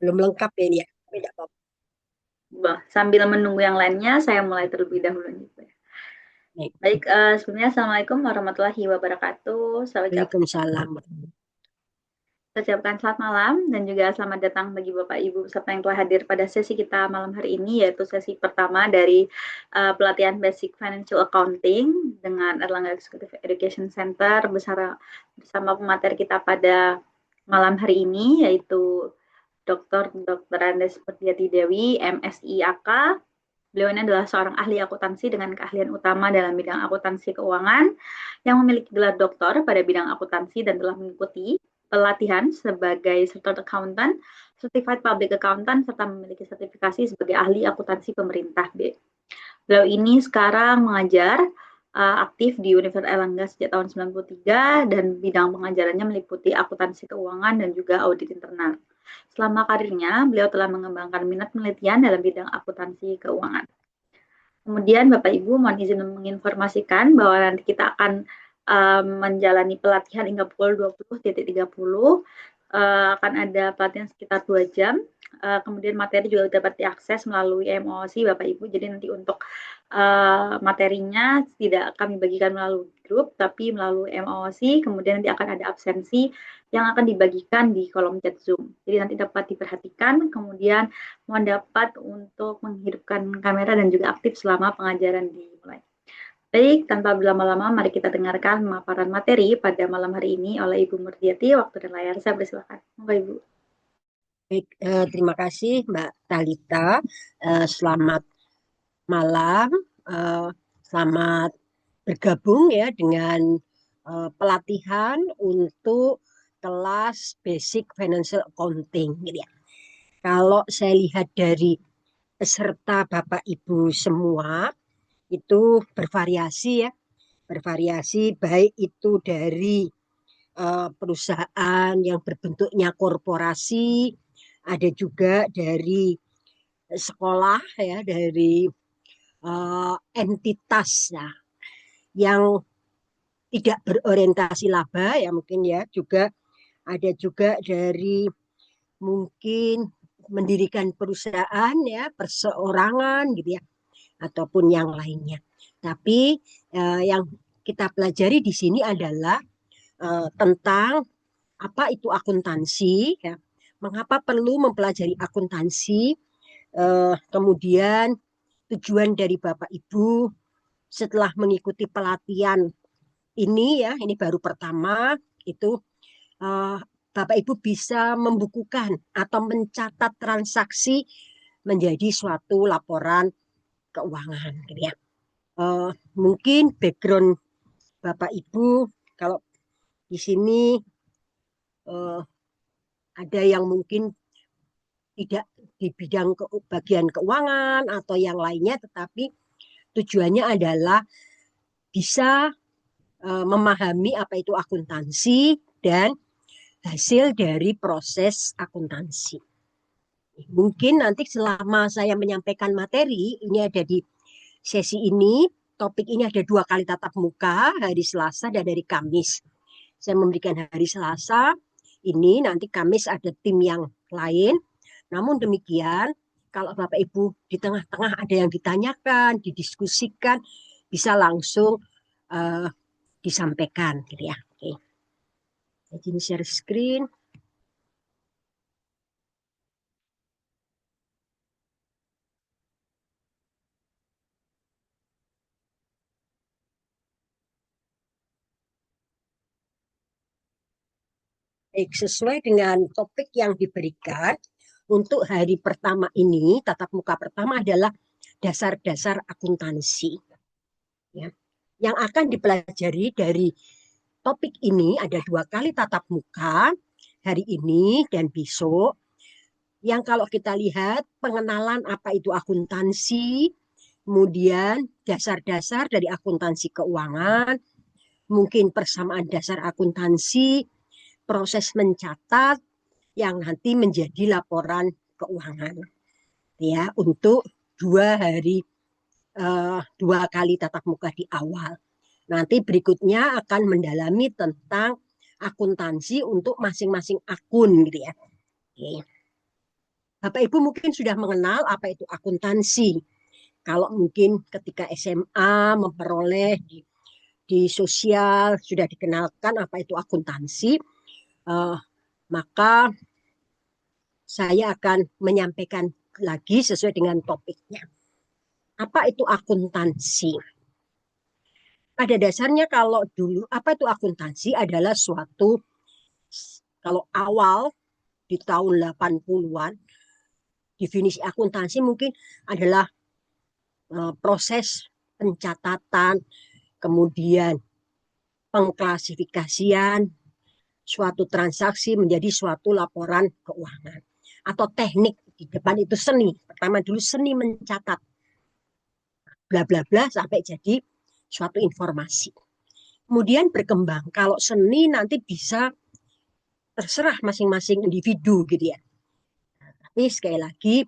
Belum lengkap ya ini ya. Tidak apa-apa. Sambil menunggu yang lainnya, saya mulai terlebih dahulu gitu ya. Baik. Baik, sebelumnya Assalamualaikum warahmatullahi wabarakatuh. Waalaikumsalam. Saya ucapkan selamat malam dan juga selamat datang bagi Bapak Ibu peserta yang telah hadir pada sesi kita malam hari ini, yaitu sesi pertama dari pelatihan Basic Financial Accounting dengan Erlangga Executive Education Center bersama pemateri kita pada malam hari ini, yaitu Dr. Andes Pertiati Dewi, MSI AK. Beliau ini adalah seorang ahli akuntansi dengan keahlian utama dalam bidang akuntansi keuangan yang memiliki gelar doktor pada bidang akuntansi dan telah mengikuti pelatihan sebagai Chartered Accountant, Certified Public Accountant, serta memiliki sertifikasi sebagai ahli akuntansi pemerintah B. Beliau ini sekarang mengajar aktif di Universitas Airlangga sejak tahun 93 dan bidang pengajarannya meliputi akuntansi keuangan dan juga audit internal. Selama karirnya, beliau telah mengembangkan minat penelitian dalam bidang akuntansi keuangan. Kemudian Bapak Ibu mohon izin menginformasikan bahwa nanti kita akan menjalani pelatihan hingga pukul 20.30. Akan ada pelatihan sekitar 2 jam. Kemudian materi juga dapat diakses melalui emosi Bapak Ibu. Jadi nanti untuk materinya tidak kami bagikan melalui grup, tapi melalui emosi. Kemudian nanti akan ada absensi yang akan dibagikan di kolom chat Zoom. Jadi nanti dapat diperhatikan. Kemudian mohon dapat untuk menghidupkan kamera dan juga aktif selama pengajaran dimulai. Baik, tanpa berlama-lama, mari kita dengarkan pemaparan materi pada malam hari ini oleh Ibu Murdiati. Waktu dan layar saya persilakan. Monggo Ibu. Baik, terima kasih Mbak Talita. Selamat malam. Eh, Selamat bergabung ya dengan pelatihan untuk kelas Basic Financial Accounting gitu ya. Kalau saya lihat dari peserta Bapak Ibu semua itu bervariasi ya, bervariasi baik itu dari perusahaan yang berbentuknya korporasi, ada juga dari sekolah ya, dari entitas ya, yang tidak berorientasi laba ya mungkin ya, juga ada juga dari mungkin mendirikan perusahaan ya perseorangan gitu ya, ataupun yang lainnya. Tapi yang kita pelajari di sini adalah tentang apa itu akuntansi ya, mengapa perlu mempelajari akuntansi, kemudian tujuan dari Bapak Ibu setelah mengikuti pelatihan ini ya, ini baru pertama itu, uh, Bapak Ibu bisa membukukan atau mencatat transaksi menjadi suatu laporan keuangan gitu ya. Mungkin background Bapak Ibu kalau di sini uh, ada yang mungkin tidak di bidang bagian keuangan atau yang lainnya, tetapi tujuannya adalah bisa memahami apa itu akuntansi dan hasil dari proses akuntansi. Mungkin nanti selama saya menyampaikan materi, ini ada di sesi ini, topik ini ada 2 kali tatap muka, hari Selasa dan hari Kamis. Saya memberikan hari Selasa, ini nanti Kamis ada tim yang lain. Namun demikian, kalau Bapak Ibu di tengah-tengah ada yang ditanyakan, didiskusikan, bisa langsung uh, disampaikan gitu ya. Oke. Jadi share screen. Baik, sesuai dengan topik yang diberikan untuk hari pertama ini, tatap muka pertama adalah dasar-dasar akuntansi. Ya. Yang akan dipelajari dari topik ini ada 2 kali tatap muka, hari ini dan besok. Yang kalau kita lihat pengenalan apa itu akuntansi, kemudian dasar-dasar dari akuntansi keuangan, mungkin persamaan dasar akuntansi, proses mencatat yang nanti menjadi laporan keuangan ya, untuk 2 hari, 2 kali tatap muka di awal. Nanti berikutnya akan mendalami tentang akuntansi untuk masing-masing akun gitu ya. Oke. Bapak Ibu mungkin sudah mengenal apa itu akuntansi. Kalau mungkin ketika SMA memperoleh di sosial sudah dikenalkan apa itu akuntansi, maka saya akan menyampaikan lagi sesuai dengan topiknya. Apa itu akuntansi? Pada dasarnya kalau dulu apa itu akuntansi adalah suatu, kalau awal di tahun 80-an definisi akuntansi mungkin adalah proses pencatatan, kemudian pengklasifikasian suatu transaksi menjadi suatu laporan keuangan. Atau teknik, di depan itu seni. Pertama dulu seni mencatat, bla bla bla sampai jadi suatu informasi. Kemudian berkembang, kalau seni nanti bisa terserah masing-masing individu gitu ya. Tapi sekali lagi,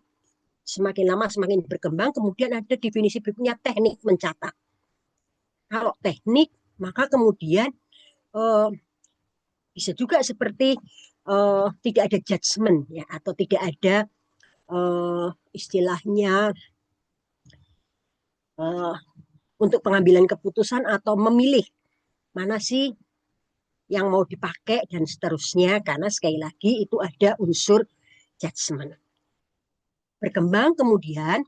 semakin lama semakin berkembang, kemudian ada definisi berikutnya teknik mencatat. Kalau teknik, maka kemudian eh, bisa juga seperti tidak ada judgement ya, atau tidak ada istilahnya uh, untuk pengambilan keputusan atau memilih mana sih yang mau dipakai dan seterusnya, karena sekali lagi itu ada unsur judgement. Berkembang kemudian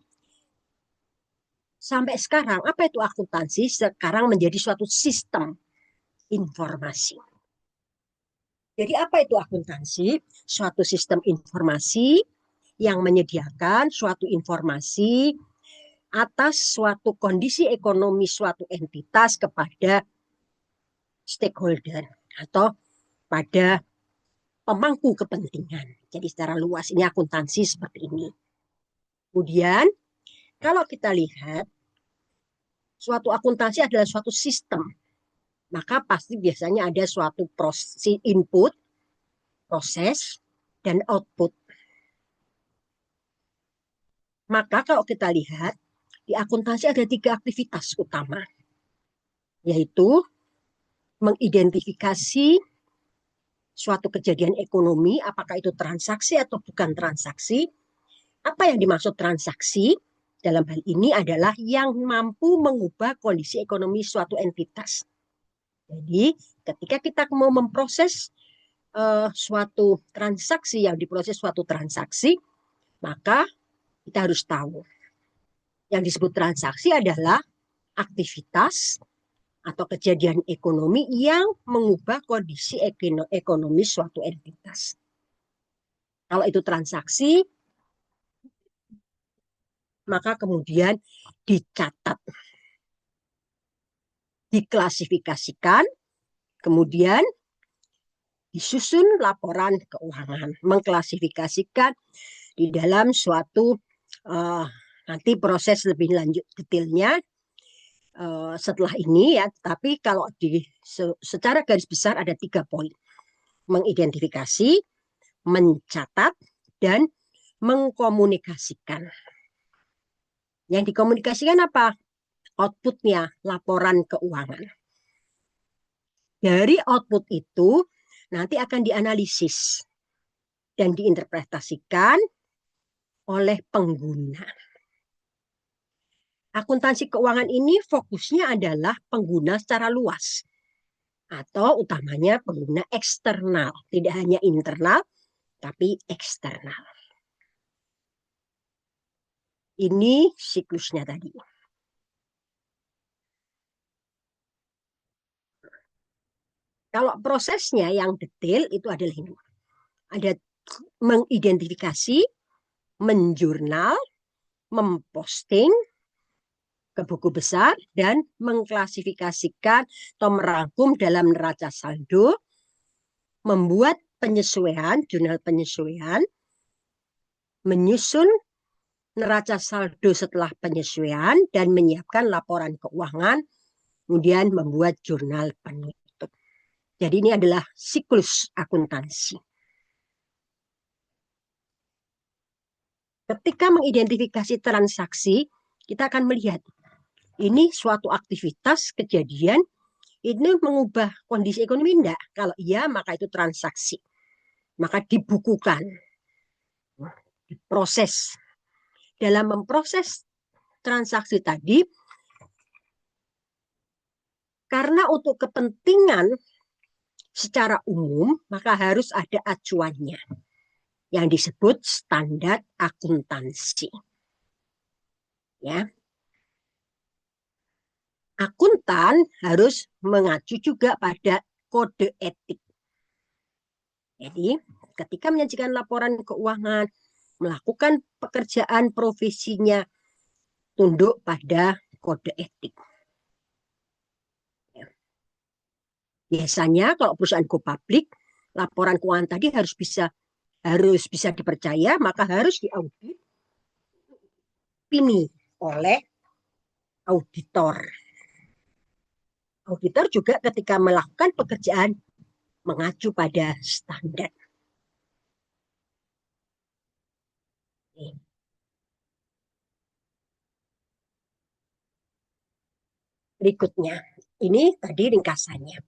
sampai sekarang, apa itu akuntansi? Sekarang menjadi suatu sistem informasi. Jadi apa itu akuntansi? Suatu sistem informasi yang menyediakan suatu informasi atas suatu kondisi ekonomi suatu entitas kepada stakeholder atau pada pemangku kepentingan. Jadi secara luas ini akuntansi seperti ini. Kemudian kalau kita lihat suatu akuntansi adalah suatu sistem, maka pasti biasanya ada suatu proses input, proses, dan output. Maka kalau kita lihat di akuntansi ada 3 aktivitas utama, yaitu mengidentifikasi suatu kejadian ekonomi, apakah itu transaksi atau bukan transaksi. Apa yang dimaksud transaksi? Dalam hal ini adalah yang mampu mengubah kondisi ekonomi suatu entitas. Jadi, ketika kita mau memproses suatu transaksi, yang diproses suatu transaksi, maka kita harus tahu. Yang disebut transaksi adalah aktivitas atau kejadian ekonomi yang mengubah kondisi ekonomi suatu entitas. Kalau itu transaksi, maka kemudian dicatat, diklasifikasikan, kemudian disusun laporan keuangan, mengklasifikasikan di dalam suatu nanti proses lebih lanjut detailnya setelah ini ya. Tapi kalau secara garis besar ada 3 poin: mengidentifikasi, mencatat, dan mengkomunikasikan. Yang dikomunikasikan apa? Outputnya, laporan keuangan. Dari output itu nanti akan dianalisis dan diinterpretasikan oleh pengguna. Akuntansi keuangan ini fokusnya adalah pengguna secara luas, atau utamanya pengguna eksternal, tidak hanya internal, tapi eksternal. Ini siklusnya tadi. Kalau prosesnya yang detail itu adalah ini. Ada mengidentifikasi, menjurnal, memposting ke buku besar, dan mengklasifikasikan atau merangkum dalam neraca saldo, membuat penyesuaian, jurnal penyesuaian, menyusun neraca saldo setelah penyesuaian, dan menyiapkan laporan keuangan, kemudian membuat jurnal penutup. Jadi ini adalah siklus akuntansi. Ketika mengidentifikasi transaksi, kita akan melihat ini suatu aktivitas kejadian ini mengubah kondisi ekonomi enggak? Kalau iya, maka itu transaksi. Maka dibukukan. diproses. Dalam memproses transaksi tadi, karena untuk kepentingan secara umum, maka harus ada acuannya yang disebut standar akuntansi. Ya. Akuntan harus mengacu juga pada kode etik. Jadi, ketika menyajikan laporan keuangan, melakukan pekerjaan profesinya, tunduk pada kode etik. Biasanya kalau perusahaan go public, laporan keuangan tadi harus bisa dipercaya, maka harus diaudit ini oleh auditor. Auditor juga ketika melakukan pekerjaan mengacu pada standar. Berikutnya, ini tadi ringkasannya.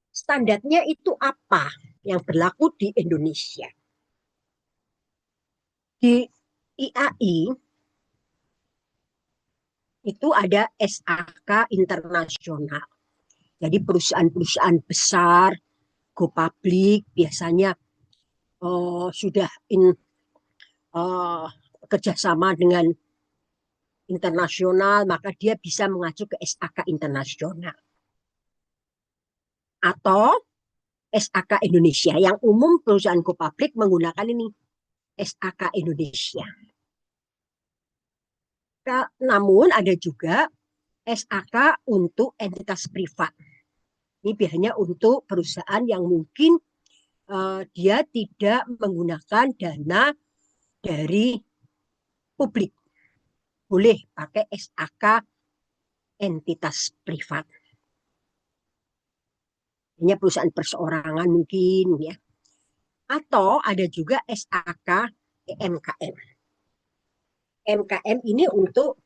Standarnya itu apa yang berlaku di Indonesia? Di IAI itu ada SAK internasional. Jadi perusahaan-perusahaan besar, go public, biasanya sudah kerjasama dengan internasional, maka dia bisa mengacu ke SAK internasional. Atau SAK Indonesia, yang umum perusahaan go public menggunakan ini, SAK Indonesia. Namun ada juga SAK untuk entitas privat. Ini biasanya untuk perusahaan yang mungkin dia tidak menggunakan dana dari publik. Boleh pakai SAK entitas privat. Hanya perusahaan perseorangan mungkin ya. Atau ada juga SAK MKM. MKM ini untuk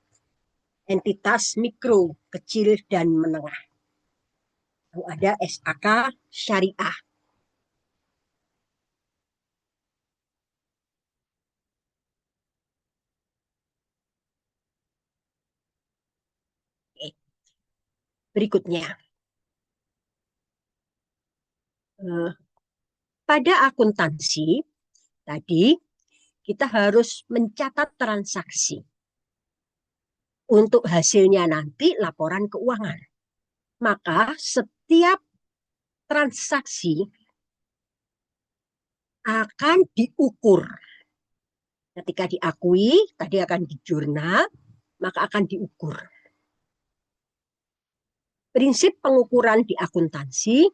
entitas mikro, kecil dan menengah. Lalu ada SAK syariah. Oke. Berikutnya. Pada akuntansi, tadi kita harus mencatat transaksi. Untuk hasilnya nanti laporan keuangan. Maka setiap transaksi akan diukur. Ketika diakui, tadi akan di jurnal, maka akan diukur. Prinsip pengukuran di akuntansi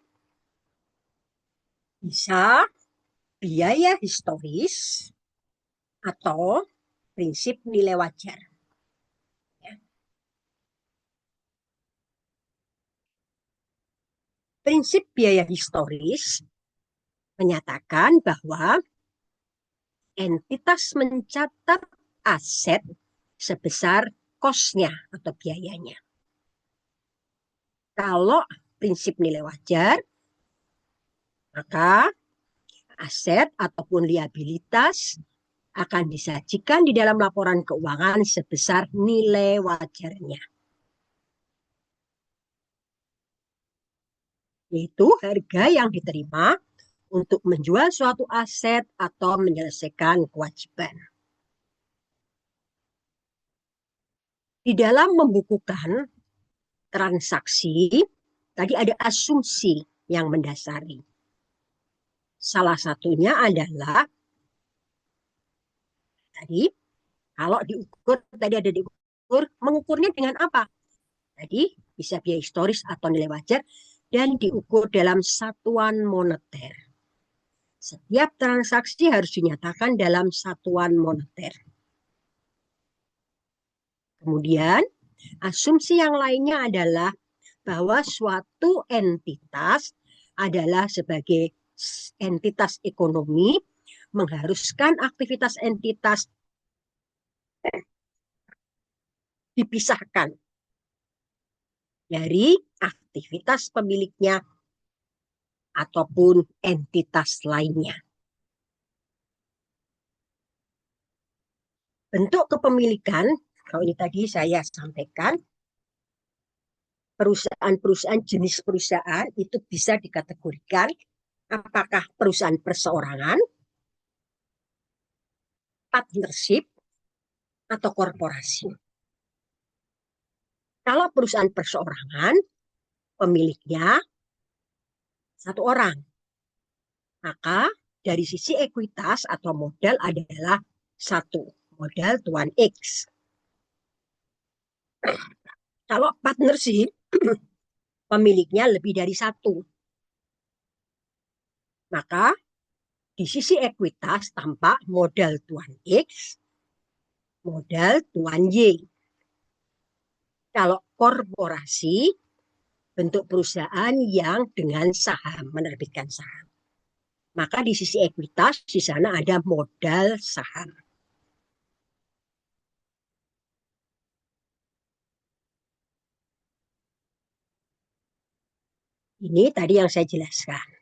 bisa biaya historis atau prinsip nilai wajar. Prinsip biaya historis menyatakan bahwa entitas mencatat aset sebesar kosnya atau biayanya. Kalau prinsip nilai wajar, maka aset ataupun liabilitas akan disajikan di dalam laporan keuangan sebesar nilai wajarnya. Yaitu harga yang diterima untuk menjual suatu aset atau menyelesaikan kewajiban. Di dalam membukukan transaksi, tadi ada asumsi yang mendasari. Salah satunya adalah tadi kalau diukur, tadi ada diukur, mengukurnya dengan apa? Tadi bisa biaya historis atau nilai wajar dan diukur dalam satuan moneter. Setiap transaksi harus dinyatakan dalam satuan moneter. Kemudian, asumsi yang lainnya adalah bahwa suatu entitas adalah sebagai entitas ekonomi, mengharuskan aktivitas entitas dipisahkan dari aktivitas pemiliknya ataupun entitas lainnya. Bentuk kepemilikan, kalau ini tadi saya sampaikan, perusahaan-perusahaan jenis perusahaan itu bisa dikategorikan apakah perusahaan perseorangan, partnership, atau korporasi. Kalau perusahaan perseorangan, pemiliknya satu orang. Maka dari sisi ekuitas atau modal adalah satu. Modal tuan X. Kalau partnership, pemiliknya lebih dari satu. Maka di sisi ekuitas tampak modal tuan X, modal tuan Y. Kalau korporasi, bentuk perusahaan yang dengan saham, menerbitkan saham. Maka di sisi ekuitas, di sana ada modal saham. Ini tadi yang saya jelaskan.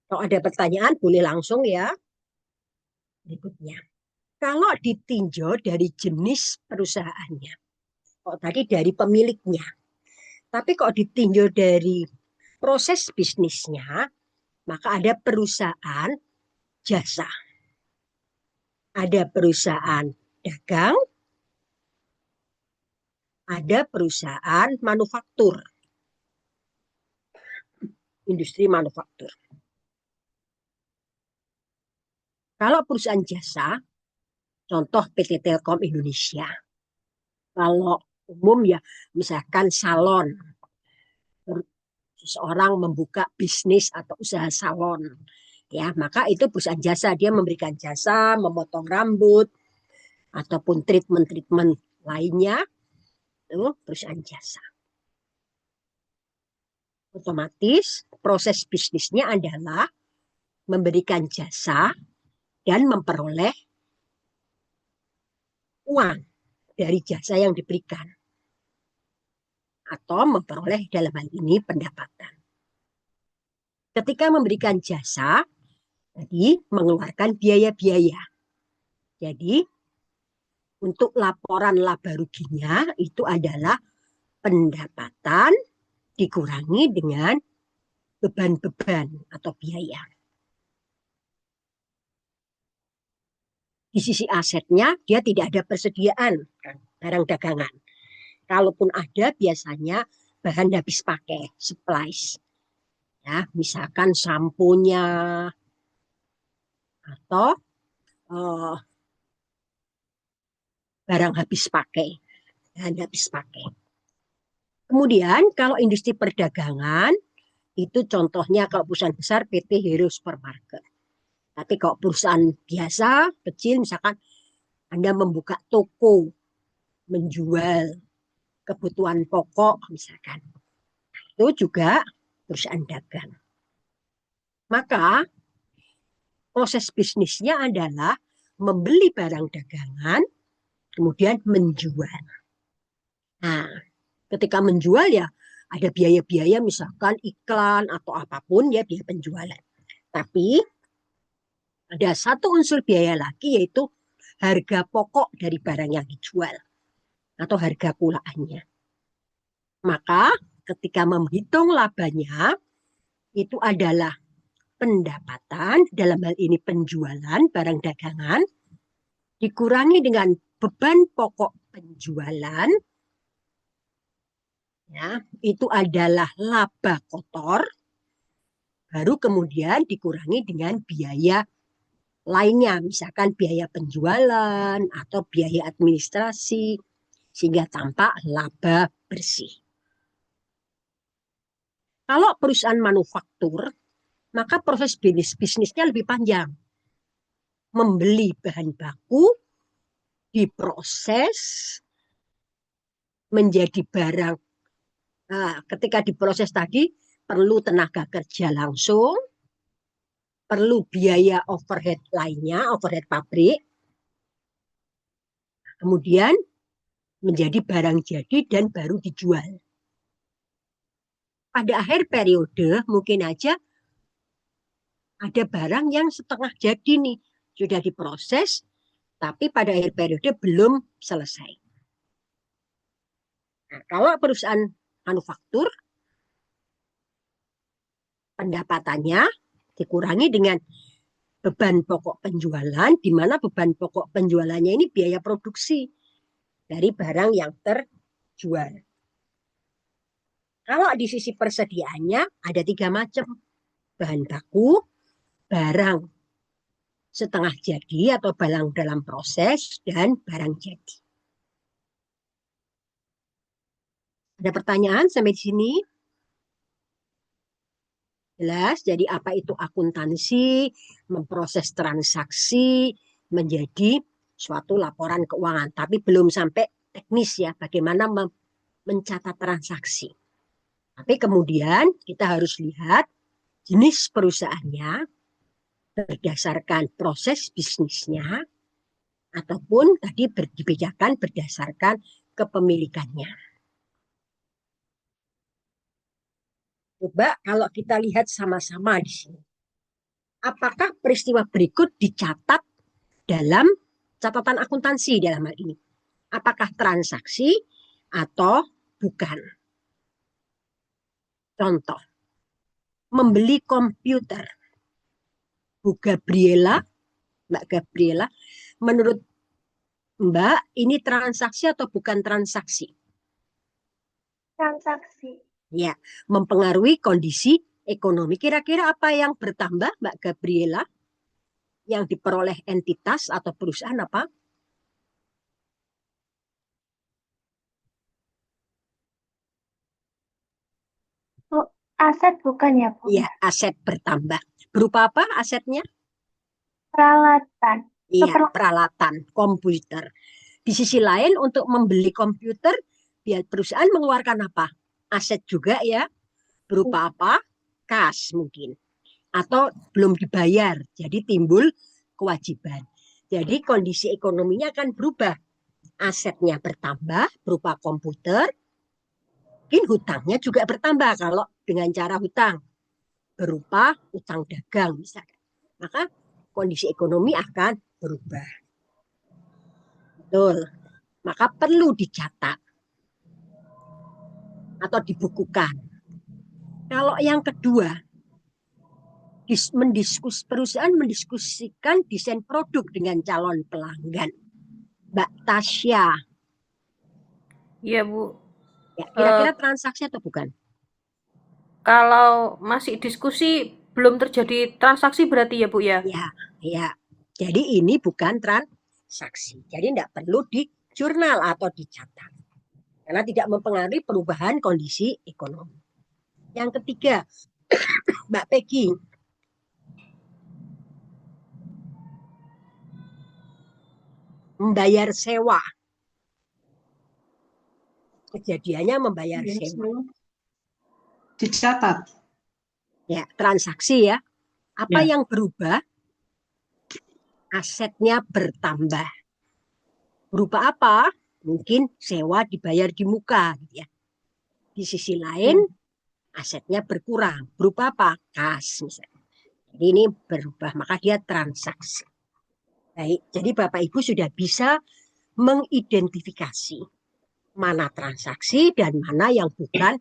Kalau ada pertanyaan, boleh langsung ya. Berikutnya. Kalau ditinjau dari jenis perusahaannya, kalau tadi dari pemiliknya, tapi kalau ditinjau dari proses bisnisnya, maka ada perusahaan jasa, ada perusahaan dagang, ada perusahaan manufaktur, industri manufaktur. Kalau perusahaan jasa, contoh PT Telkom Indonesia. Kalau umum ya, misalkan salon, seseorang membuka bisnis atau usaha salon, ya maka itu perusahaan jasa, dia memberikan jasa memotong rambut ataupun treatment-treatment lainnya, itu perusahaan jasa. Otomatis proses bisnisnya adalah memberikan jasa dan memperoleh uang dari jasa yang diberikan atau memperoleh dalam hal ini pendapatan. Ketika memberikan jasa, tadi mengeluarkan biaya-biaya. Jadi untuk laporan laba ruginya itu adalah pendapatan dikurangi dengan beban-beban atau biaya. Di sisi asetnya, dia tidak ada persediaan barang dagangan. Kalaupun ada, biasanya bahan habis pakai, supplies. Ya, misalkan samponya atau uh, barang habis pakai, bahan habis pakai. Kemudian kalau industri perdagangan, itu contohnya kalau perusahaan besar PT Hero Supermarket. Tapi kalau perusahaan biasa, kecil, misalkan Anda membuka toko, menjual kebutuhan pokok, misalkan. Itu juga perusahaan dagang. Maka proses bisnisnya adalah membeli barang dagangan, kemudian menjual. Nah, ketika menjual ya ada biaya-biaya misalkan iklan atau apapun ya biaya penjualan. Tapi ada satu unsur biaya lagi yaitu harga pokok dari barang yang dijual atau harga pulaannya. Maka ketika menghitung labanya itu adalah pendapatan dalam hal ini penjualan barang dagangan dikurangi dengan beban pokok penjualan ya itu adalah laba kotor baru kemudian dikurangi dengan biaya lainnya misalkan biaya penjualan atau biaya administrasi sehingga tampak laba bersih. Kalau perusahaan manufaktur maka proses bisnisnya lebih panjang. Membeli bahan baku, diproses menjadi barang. Nah, ketika diproses tadi, perlu tenaga kerja langsung, perlu biaya overhead lainnya, overhead pabrik, kemudian menjadi barang jadi dan baru dijual. pada akhir periode mungkin aja ada barang yang setengah jadi nih, sudah diproses, tapi pada akhir periode belum selesai. Nah, kalau perusahaan manufaktur, pendapatannya dikurangi dengan beban pokok penjualan, di mana beban pokok penjualannya ini biaya produksi dari barang yang terjual. Kalau di sisi persediaannya ada 3 macam. Bahan baku, barang setengah jadi atau barang dalam proses, dan barang jadi. Ada pertanyaan sampai di sini? Jelas, jadi apa itu akuntansi, memproses transaksi menjadi suatu laporan keuangan. Tapi belum sampai teknis ya, bagaimana mencatat transaksi. Tapi kemudian kita harus lihat jenis perusahaannya berdasarkan proses bisnisnya, ataupun tadi dibedakan berdasarkan kepemilikannya. Coba kalau kita lihat sama-sama di sini. Apakah peristiwa berikut dicatat dalam catatan akuntansi dalam hal ini? Apakah transaksi atau bukan? Contoh, membeli komputer. Bu Gabriela, Mbak Gabriela, menurut Mbak, ini transaksi atau bukan transaksi? Transaksi. Ya, mempengaruhi kondisi ekonomi. Kira-kira apa yang bertambah, Mbak Gabriela? Yang diperoleh entitas atau perusahaan apa? Oh, aset bukan ya, Bu? Iya, aset bertambah. Berupa apa asetnya? Peralatan. Iya, peralatan komputer. Di sisi lain, untuk membeli komputer, biar perusahaan mengeluarkan apa? Aset juga ya. Berupa apa? Kas mungkin. Atau belum dibayar, jadi timbul kewajiban. Jadi kondisi ekonominya akan berubah. Asetnya bertambah berupa komputer, mungkin hutangnya juga bertambah kalau dengan cara hutang berupa utang dagang misalnya. Maka kondisi ekonomi akan berubah. Betul. Maka perlu dicatat atau dibukukan. Kalau yang kedua, perusahaan mendiskusikan desain produk dengan calon pelanggan. Mbak Tasya. Iya, Bu. Ya, kira-kira transaksi atau bukan? Kalau masih diskusi belum terjadi transaksi berarti ya, Bu ya? Ya, ya. Jadi ini bukan transaksi. Jadi tidak perlu di jurnal atau dicatat. Karena tidak mempengaruhi perubahan kondisi ekonomi. Yang ketiga, Mbak Peggy. Membayar sewa. Kejadiannya membayar sewa. Dicatat. Ya, transaksi ya. Apa Ya. yang berubah? Asetnya bertambah. Berupa apa? Mungkin sewa dibayar di muka. Gitu ya. Di sisi lain, asetnya berkurang. Berupa apa? Kas misalnya. Jadi ini berubah, maka dia transaksi. Baik, jadi Bapak Ibu sudah bisa mengidentifikasi mana transaksi dan mana yang bukan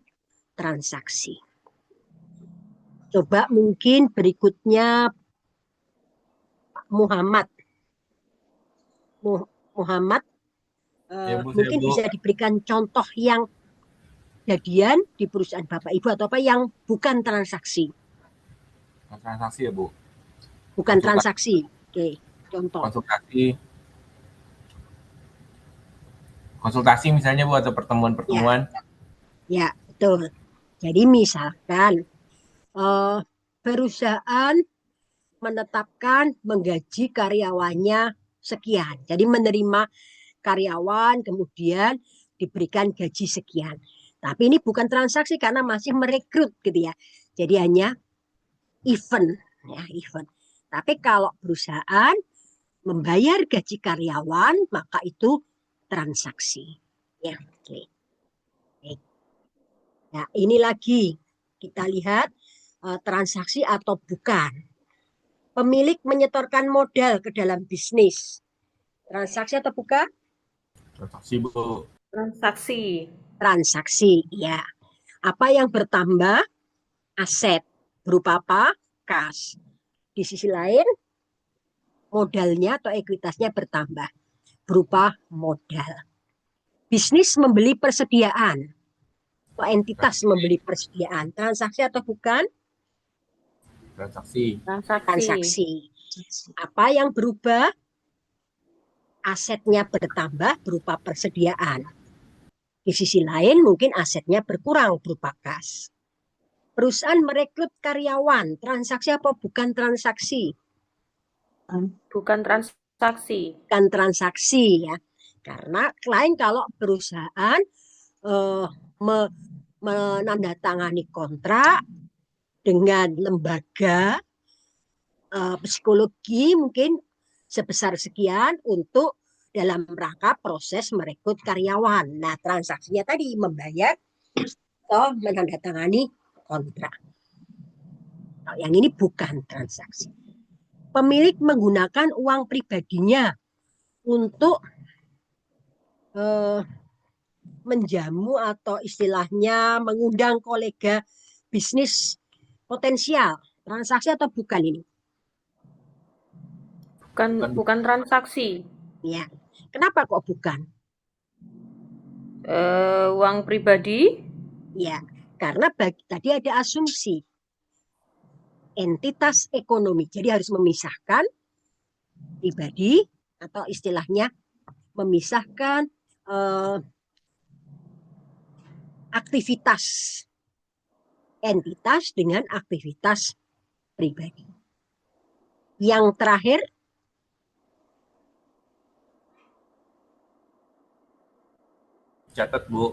transaksi. Coba mungkin berikutnya Pak Muhammad. Muhammad, Ya, Bu, mungkin Bu. bisa diberikan contoh yang kejadian di perusahaan Bapak Ibu atau apa yang bukan transaksi. Transaksi ya, Bu. Bukan transaksi. Oke, contoh. Konsultasi misalnya, Bu, atau pertemuan-pertemuan. Ya, betul. Jadi misalkan perusahaan menetapkan menggaji karyawannya sekian. Jadi menerima karyawan kemudian diberikan gaji sekian. Tapi ini bukan transaksi karena masih merekrut gitu ya. Jadi hanya event ya, event. Tapi kalau perusahaan membayar gaji karyawan maka itu transaksi. Ya, oke. Nah, ini lagi kita lihat transaksi atau bukan. Pemilik menyetorkan modal ke dalam bisnis. Transaksi atau bukan? Transaksi, Bu. Transaksi. Transaksi, ya. Apa yang bertambah? Aset. Berupa apa? Kas. Di sisi lain, modalnya atau ekuitasnya bertambah. Berupa modal. Bisnis membeli persediaan. Atau entitas membeli persediaan. Transaksi atau bukan? Transaksi. Transaksi. Apa yang berubah? Asetnya bertambah berupa persediaan. Di sisi lain mungkin asetnya berkurang berupa kas. Perusahaan merekrut karyawan. Transaksi apa bukan transaksi? Bukan transaksi. Bukan transaksi ya. Karena lain kalau perusahaan menandatangani kontrak dengan lembaga psikologi mungkin sebesar sekian untuk dalam rangka proses merekrut karyawan. Nah, transaksinya tadi membayar atau menandatangani kontrak. Nah, yang ini bukan transaksi. Pemilik menggunakan uang pribadinya untuk menjamu atau istilahnya mengundang kolega bisnis potensial. Transaksi atau bukan ini? Bukan transaksi. Ya. Kenapa kok bukan? Uang pribadi. Ya, karena tadi ada asumsi entitas ekonomi. Jadi harus memisahkan pribadi atau istilahnya memisahkan aktivitas entitas dengan aktivitas pribadi. Yang terakhir, Catat, Bu.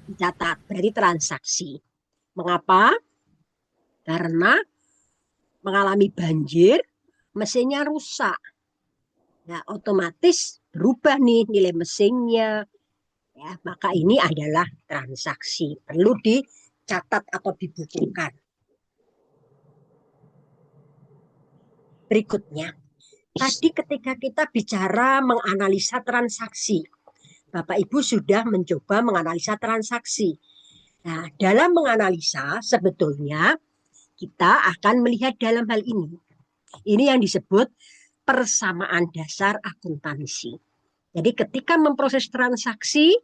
dicatat, berarti transaksi. Mengapa? Karena mengalami banjir, mesinnya rusak. Nah, otomatis berubah nih nilai mesinnya. Ya, maka ini adalah transaksi. Perlu dicatat atau dibukukan. Berikutnya, tadi ketika kita bicara menganalisa transaksi, Bapak Ibu sudah mencoba menganalisa transaksi. Nah, dalam menganalisa sebetulnya kita akan melihat dalam hal ini. Ini yang disebut persamaan dasar akuntansi. Jadi ketika memproses transaksi,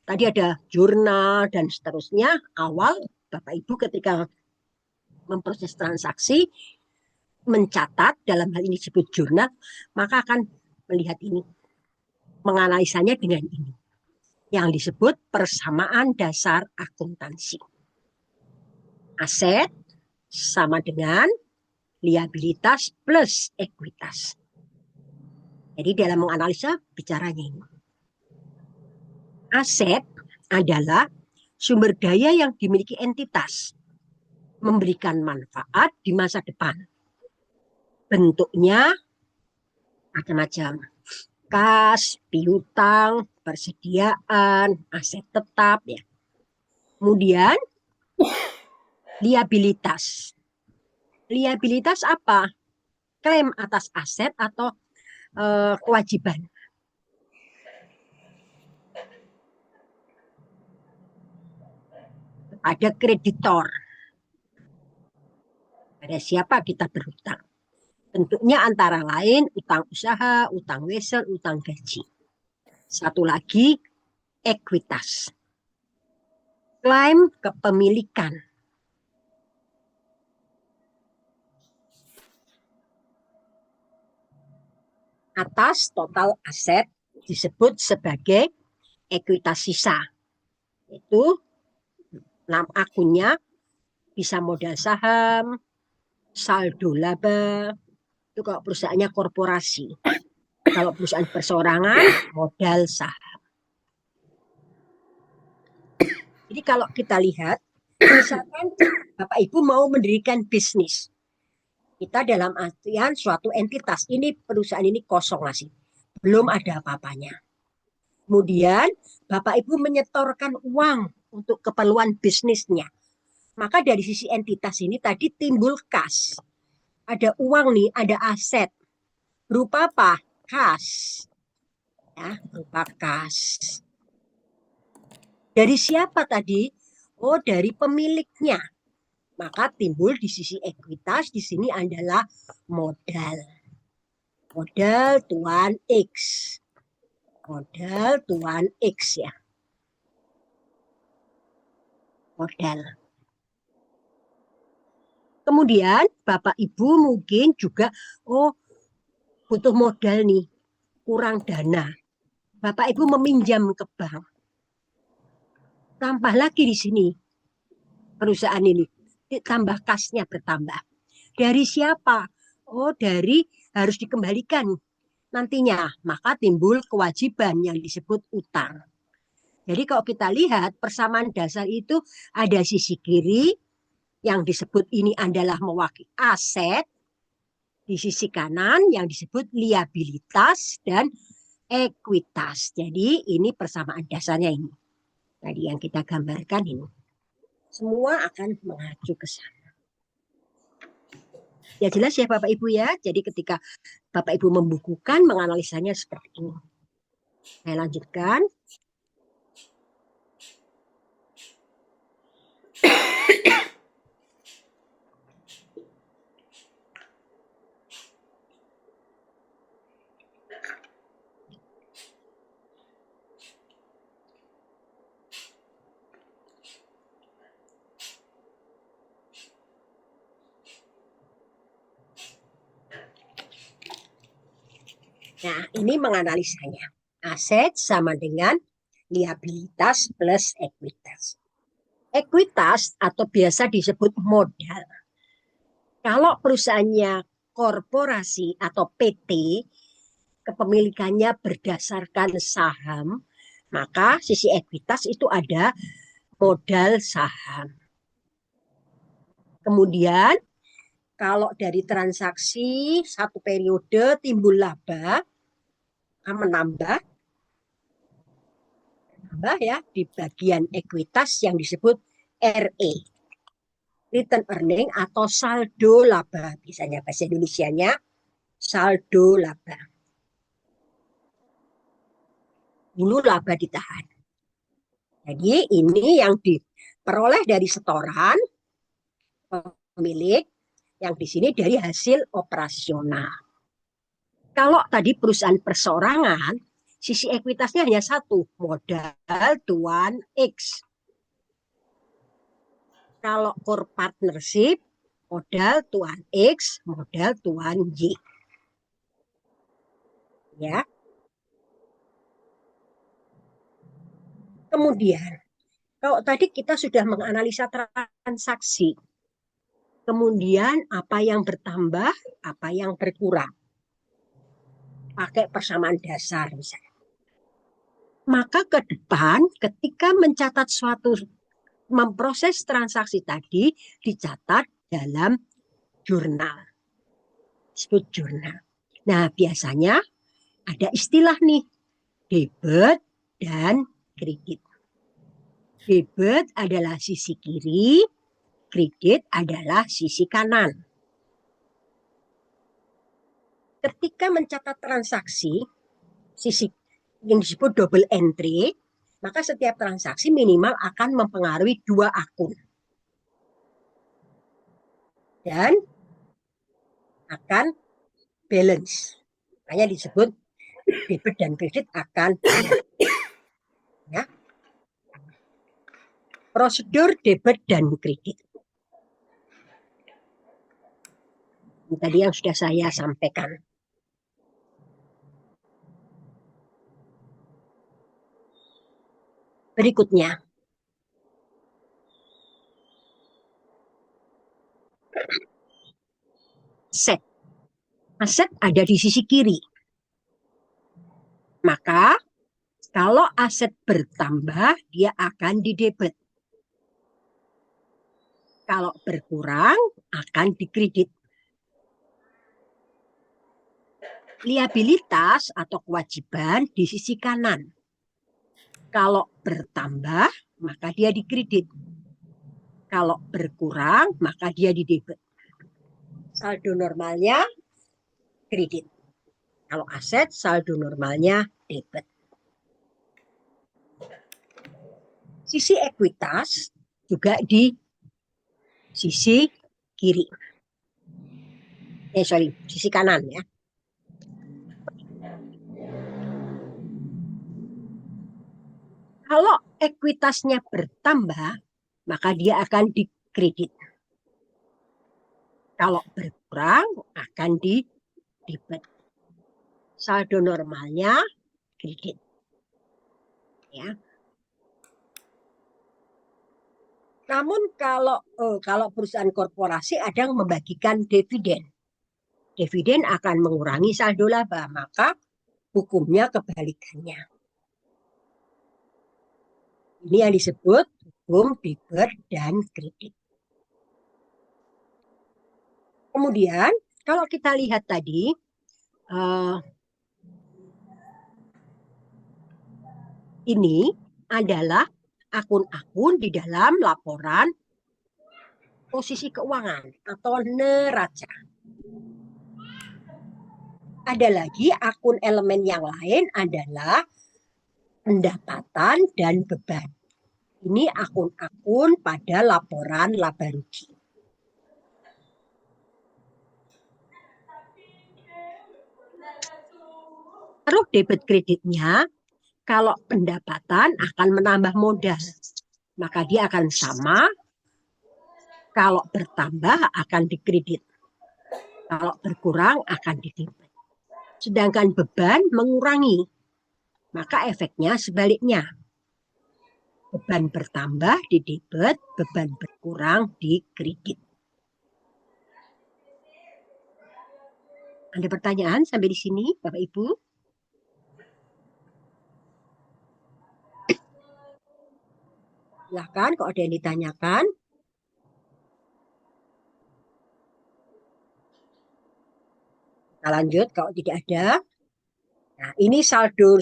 tadi ada jurnal dan seterusnya, awal Bapak Ibu ketika memproses transaksi, mencatat, dalam hal ini disebut jurnal, maka akan melihat ini. Menganalisanya dengan ini. Yang disebut persamaan dasar akuntansi. Aset sama dengan liabilitas plus ekuitas. Jadi dalam menganalisa bicaranya ini. Aset adalah sumber daya yang dimiliki entitas, memberikan manfaat di masa depan. Bentuknya macam-macam. Kas, piutang, persediaan, aset tetap ya. Kemudian liabilitas. Liabilitas apa? Klaim atas aset atau kewajiban. Ada kreditor. Pada siapa kita berutang? Bentuknya antara lain utang usaha, utang wesel, utang gaji. Satu lagi, ekuitas. Klaim kepemilikan. Atas total aset disebut sebagai ekuitas sisa. Itu akunnya bisa modal saham, saldo laba, itu kalau perusahaannya korporasi. Kalau perusahaan perseorangan, modal saham. Jadi kalau kita lihat, misalkan Bapak Ibu mau mendirikan bisnis. Kita dalam artian suatu entitas, ini perusahaan ini kosong masih. Belum ada apa-apanya. Kemudian Bapak Ibu menyetorkan uang untuk keperluan bisnisnya. Maka dari sisi entitas ini tadi timbul kas. Ada uang nih, ada aset. Berupa apa? Kas. Ya, berupa kas. Dari siapa tadi? Oh, dari pemiliknya. Maka timbul di sisi ekuitas di sini adalah modal. Modal tuan X. Modal tuan X ya. Modal. Kemudian Bapak Ibu mungkin juga butuh modal nih, kurang dana. Bapak Ibu meminjam ke bank. Tambah lagi di sini perusahaan ini, tambah kasnya bertambah. Dari siapa? Oh, dari harus dikembalikan nantinya. Maka timbul kewajiban yang disebut utang. Jadi kalau kita lihat persamaan dasar itu ada sisi kiri yang disebut ini adalah mewakili aset, di sisi kanan yang disebut liabilitas dan ekuitas. Jadi ini persamaan dasarnya ini. Tadi yang kita gambarkan ini. Semua akan mengacu ke sana. Ya jelas ya Bapak Ibu ya. Jadi ketika Bapak Ibu membukukan, menganalisanya seperti ini. Saya lanjutkan. Nah, ini menganalisanya. Aset sama dengan liabilitas plus ekuitas. Ekuitas atau biasa disebut modal. Kalau perusahaannya korporasi atau PT, kepemilikannya berdasarkan saham, maka sisi ekuitas itu ada modal saham. Kemudian, kalau dari transaksi satu periode timbul laba, menambah ya di bagian ekuitas yang disebut RE, return earning atau saldo laba, biasanya bahasa Indonesianya saldo laba. Dulu laba ditahan. Jadi ini yang diperoleh dari setoran pemilik, yang di sini dari hasil operasional. Kalau tadi perusahaan perseorangan, sisi ekuitasnya hanya satu, modal tuan X. Kalau core partnership, modal tuan X, modal tuan Y. Ya. Kemudian, kalau tadi kita sudah menganalisa transaksi, kemudian apa yang bertambah, apa yang berkurang. Pakai persamaan dasar misalnya. Maka ke depan ketika mencatat suatu, memproses transaksi tadi dicatat dalam jurnal. Disebut jurnal. Nah, biasanya ada istilah nih, debit dan kredit. Debit adalah sisi kiri, kredit adalah sisi kanan. Ketika mencatat transaksi, sisi yang disebut double entry, maka setiap transaksi minimal akan mempengaruhi dua akun. Dan akan balance. Makanya disebut debit dan kredit akan ya. Prosedur debit dan kredit. Ini tadi yang sudah saya sampaikan. Berikutnya. Aset. Aset ada di sisi kiri. Maka kalau aset bertambah, dia akan didebit. Kalau berkurang, akan dikredit. Liabilitas atau kewajiban di sisi kanan. Kalau bertambah, maka dia dikredit. Kalau berkurang, maka dia di debit. Saldo normalnya kredit. Kalau aset, saldo normalnya debit. Sisi ekuitas juga di sisi kiri. Sisi kanan ya. Kalau ekuitasnya bertambah, maka dia akan dikredit. Kalau berkurang, akan di debit. Saldo normalnya kredit. Ya. Namun kalau perusahaan korporasi ada yang membagikan dividen. Dividen akan mengurangi saldo laba, maka hukumnya kebalikannya. Ini yang disebut hukum debit dan kredit. Kemudian kalau kita lihat tadi, ini adalah akun-akun di dalam laporan posisi keuangan atau neraca. Ada lagi akun elemen yang lain adalah pendapatan dan beban. Ini akun-akun pada laporan laba rugi. Taruh debit kreditnya, kalau pendapatan akan menambah modal, maka dia akan sama. Kalau bertambah akan dikredit. Kalau berkurang akan didebit. Sedangkan beban mengurangi, maka efeknya sebaliknya. Beban bertambah di debit, beban berkurang di kredit. Ada pertanyaan sampai di sini, Bapak Ibu? Silahkan kalau ada yang ditanyakan. Kita lanjut kalau tidak ada. Nah, ini saldo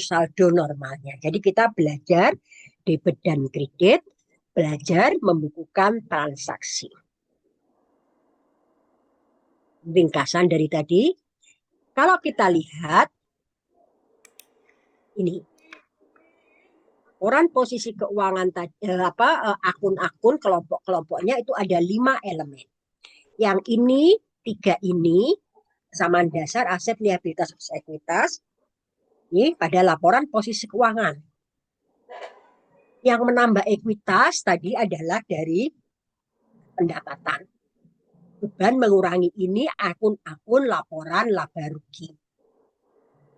normalnya. Jadi kita belajar debit dan kredit, belajar membukukan transaksi. Ringkasan dari tadi, kalau kita lihat ini laporan posisi keuangan akun-akun kelompok-kelompoknya itu ada 5 elemen. Yang ini 3 ini kesamaan dasar aset, liabilitas, ekuitas. Ini pada laporan posisi keuangan. Yang menambah ekuitas tadi adalah dari pendapatan. Beban mengurangi ini akun-akun laporan laba rugi.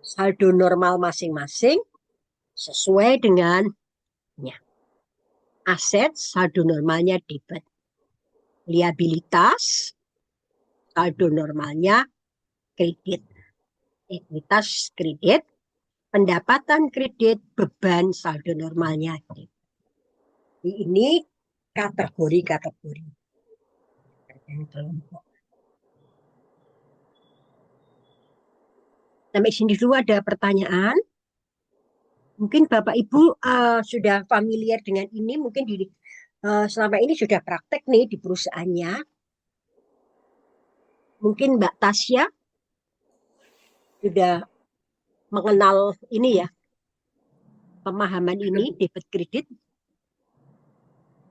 Saldo normal masing-masing sesuai dengan aset, saldo normalnya debit. Liabilitas, saldo normalnya kredit. Ekuitas kredit. Pendapatan kredit, beban saldo normalnya. Ini kategori-kategori. Sampai sini dulu ada pertanyaan. Mungkin Bapak Ibu sudah familiar dengan ini, mungkin selama ini sudah praktek nih di perusahaannya. Mungkin Mbak Tasya sudah mengenal ini ya, pemahaman ini, debit kredit.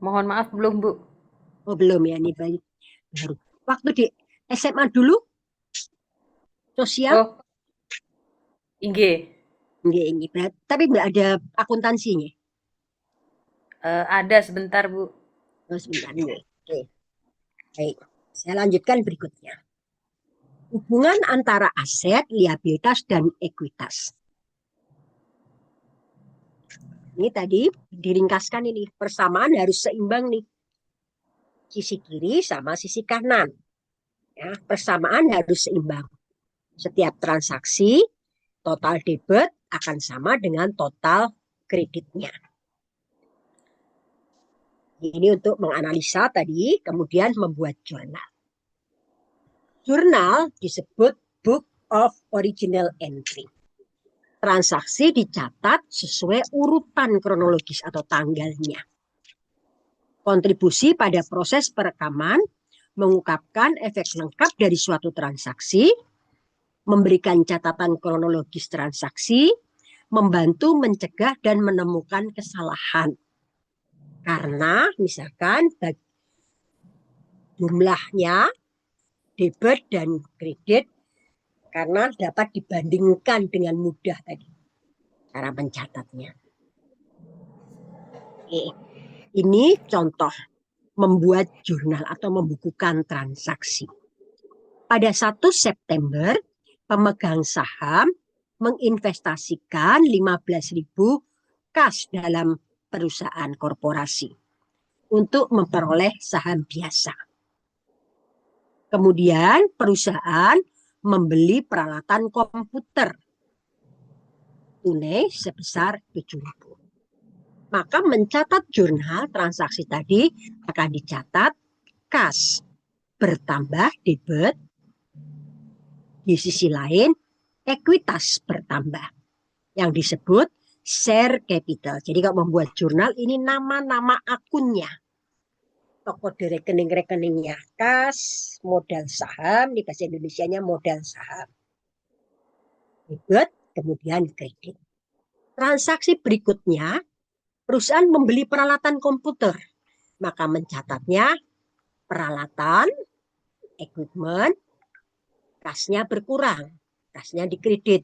Mohon maaf belum, Bu. Oh belum ya, ini baru. Waktu di SMA dulu, sosial. Oh, inggih. Ini, tapi nggak ada akuntansinya. Ada sebentar, Bu. Oh, sebentar nih. Oke. Baik, saya lanjutkan berikutnya. Hubungan antara aset, liabilitas, dan ekuitas. Ini tadi diringkaskan ini. Persamaan harus seimbang nih. Sisi kiri sama sisi kanan. Ya, persamaan harus seimbang. Setiap transaksi, total debit akan sama dengan total kreditnya. Ini untuk menganalisa tadi, kemudian membuat jurnal. Jurnal disebut Book of Original Entry. Transaksi dicatat sesuai urutan kronologis atau tanggalnya. Kontribusi pada proses perekaman mengungkapkan efek lengkap dari suatu transaksi, memberikan catatan kronologis transaksi, membantu mencegah dan menemukan kesalahan. Karena misalkan jumlahnya debit dan kredit karena dapat dibandingkan dengan mudah tadi cara mencatatnya. Oke. Ini contoh membuat jurnal atau membukukan transaksi. Pada 1 September, pemegang saham menginvestasikan 15.000 kas dalam perusahaan korporasi untuk memperoleh saham biasa. Kemudian perusahaan membeli peralatan komputer tunai sebesar 7.000. Maka mencatat jurnal transaksi tadi akan dicatat kas bertambah debit, di sisi lain ekuitas bertambah yang disebut share capital. Jadi kalau membuat jurnal ini nama-nama akunnya. Toko rekening-rekeningnya kas, modal saham, di bahasa Indonesianya modal saham. Debit, kemudian kredit. Transaksi berikutnya, perusahaan membeli peralatan komputer. Maka mencatatnya peralatan, equipment, kasnya berkurang. Kasnya dikredit.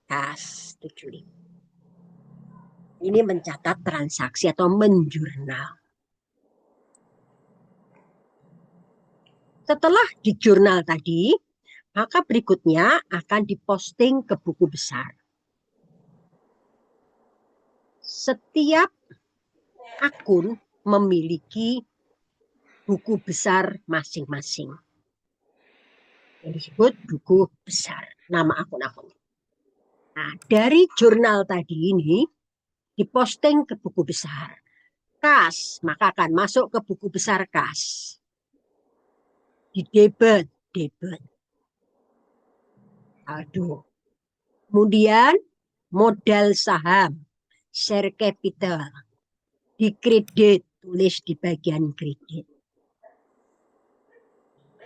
Kas 75. Ini mencatat transaksi atau menjurnal. Setelah di jurnal tadi, maka berikutnya akan diposting ke buku besar. Setiap akun memiliki buku besar masing-masing. Yang disebut buku besar, nama akun-akun. Nah, dari jurnal tadi ini diposting ke buku besar. Kas, maka akan masuk ke buku besar kas. Di debit. Aduh. Kemudian modal saham, share capital, di kredit, tulis di bagian kredit.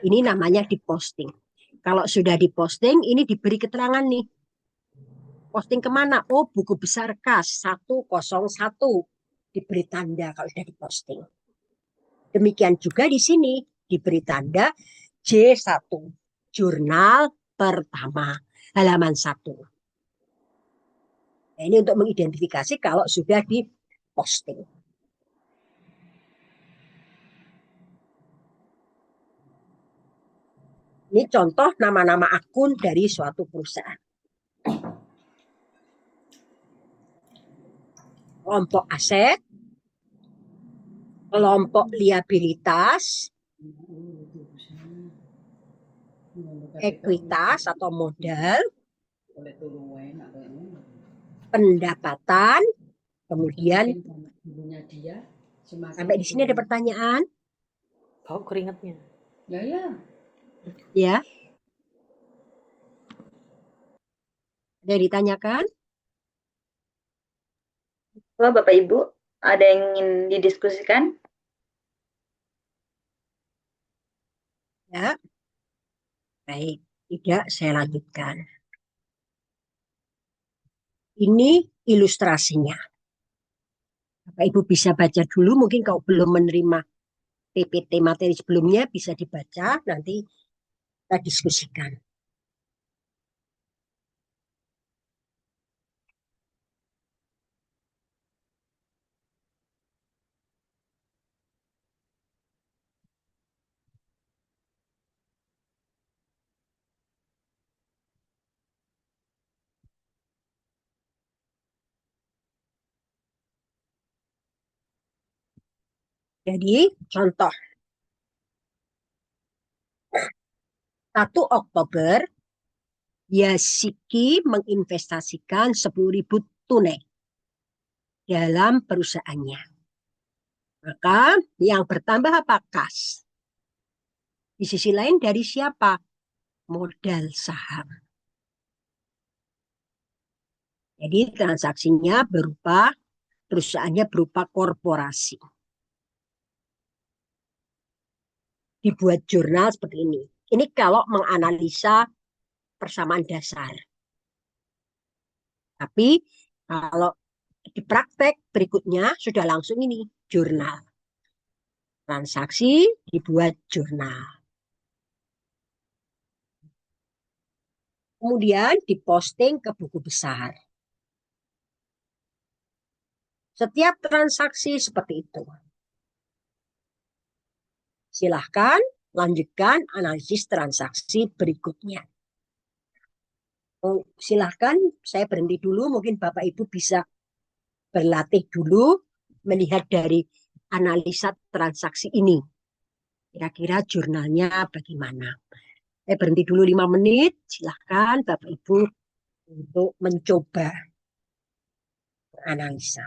Ini namanya diposting. Kalau sudah diposting, ini diberi keterangan nih. Posting kemana? Oh, buku besar kas 101. Diberi tanda kalau sudah diposting. Demikian juga di sini diberi tanda J1, jurnal pertama, halaman 1. Nah, ini untuk mengidentifikasi kalau sudah diposting. Ini contoh nama-nama akun dari suatu perusahaan. Kelompok aset, kelompok liabilitas, ekuitas atau modal, pendapatan, kemudian sampai di sini ada pertanyaan? Bau keringatnya. Ya. Ada yang ditanyakan? Halo Bapak Ibu, ada yang ingin didiskusikan? Ya. Baik, tidak saya lanjutkan. Ini ilustrasinya. Bapak Ibu bisa baca dulu, mungkin kalau belum menerima PPT materi sebelumnya bisa dibaca, nanti kita diskusikan. Jadi contoh 1 Oktober Yasiki menginvestasikan 10.000 tunai dalam perusahaannya. Maka yang bertambah apa? Kas. Di sisi lain dari siapa? Modal saham. Jadi transaksinya berupa, perusahaannya berupa korporasi. dibuat jurnal seperti ini. Ini kalau menganalisa persamaan dasar. Tapi kalau di praktek berikutnya sudah langsung ini jurnal. Transaksi dibuat jurnal. Kemudian diposting ke buku besar. Setiap transaksi seperti itu. Silahkan lanjutkan analisis transaksi berikutnya. Silahkan saya berhenti dulu, mungkin Bapak Ibu bisa berlatih dulu melihat dari analisa transaksi ini. Kira-kira jurnalnya bagaimana. Saya berhenti dulu 5 menit, silahkan Bapak Ibu untuk mencoba analisa.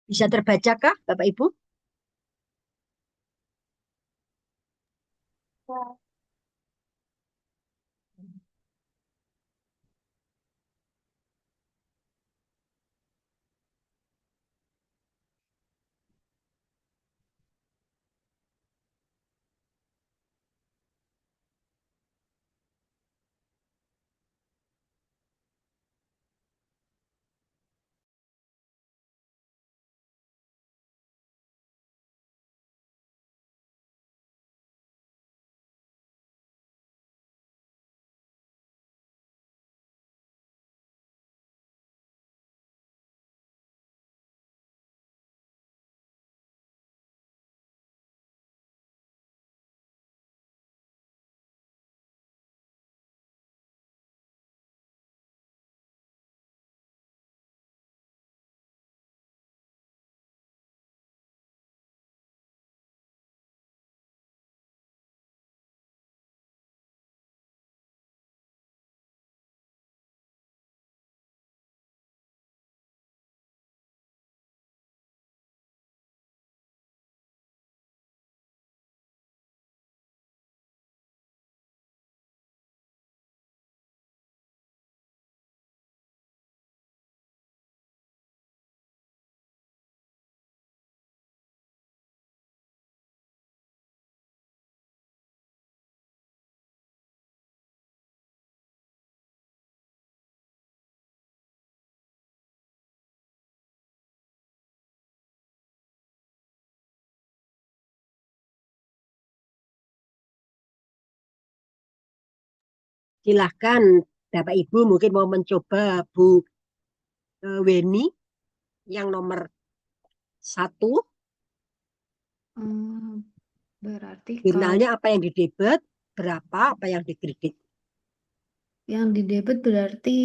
Bisa terbacakah Bapak Ibu? Ya. Silahkan Bapak Ibu mungkin mau mencoba Bu Weni yang nomor 1. Berarti kalau Jurnalnya apa yang didebet, berapa apa yang dikredit. yang di debit berarti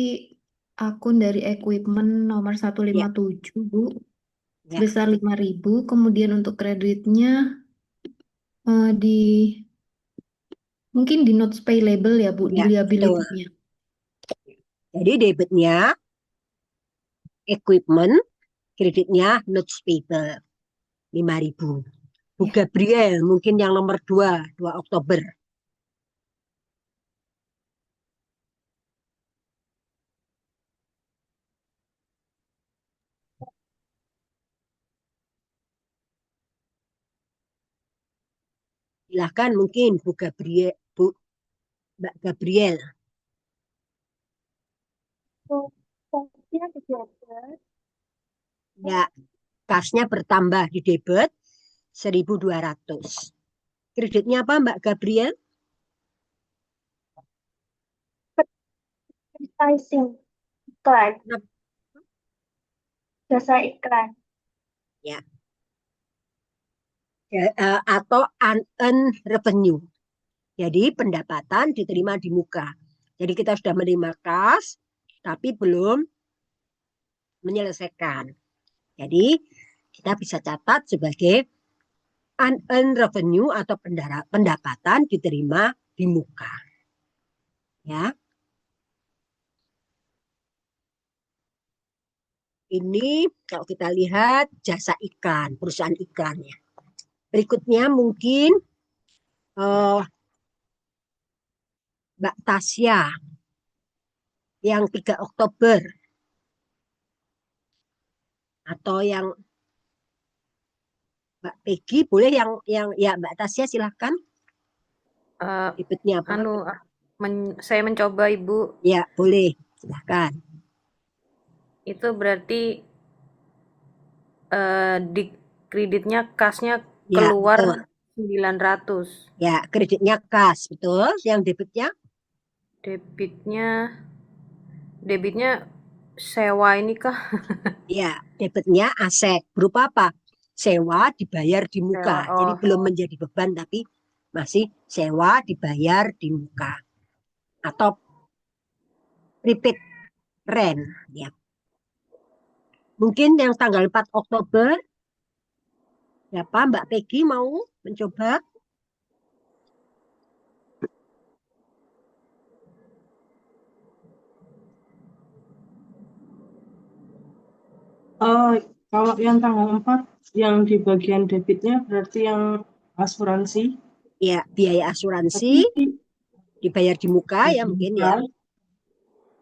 akun dari equipment nomor Ya, 157, Bu, ya, sebesar 5.000. Kemudian untuk kreditnya di mungkin di notes payable ya, Bu, di ya, betul. liability-nya. Jadi debitnya equipment, kreditnya notes payable 5.000. Bu Ya. Gabriel mungkin yang nomor 2 Oktober. Silahkan mungkin Bu Gabriel, Mbak Gabriel. Posnya di debit. Ya, kasnya bertambah di debit 1.200. Kreditnya apa Mbak Gabriel? Advertising iklan, Nah, jasa iklan. ya, atau unearned revenue. Jadi pendapatan diterima di muka. Jadi kita sudah menerima kas, tapi belum menyelesaikan. Jadi kita bisa catat sebagai unearned revenue atau pendapatan diterima di muka. Ya. Ini kalau kita lihat jasa iklan, perusahaan iklannya. Berikutnya mungkin Mbak Tasya yang 3 Oktober atau yang Mbak Peggy, boleh yang ya Mbak Tasya silahkan. Eh, Debitnya apa? saya mencoba Ibu, Ya, boleh. Silahkan. itu berarti di kreditnya kasnya Ya, betul. keluar 900. Ya, kreditnya kas, betul. Yang debitnya? Debitnya sewa ini kah? Ya, debitnya aset. Berupa apa? Sewa dibayar di muka. Sewa, Jadi oh, belum menjadi beban, tapi masih sewa dibayar di muka. Atau prepaid rent. Ya. Mungkin yang tanggal 4 Oktober, ya Pak, Mbak Peggy mau mencoba? Kalau yang tanggal 4, yang di bagian debitnya berarti yang asuransi. Ya, biaya asuransi Tapi dibayar di muka ya mungkin ya.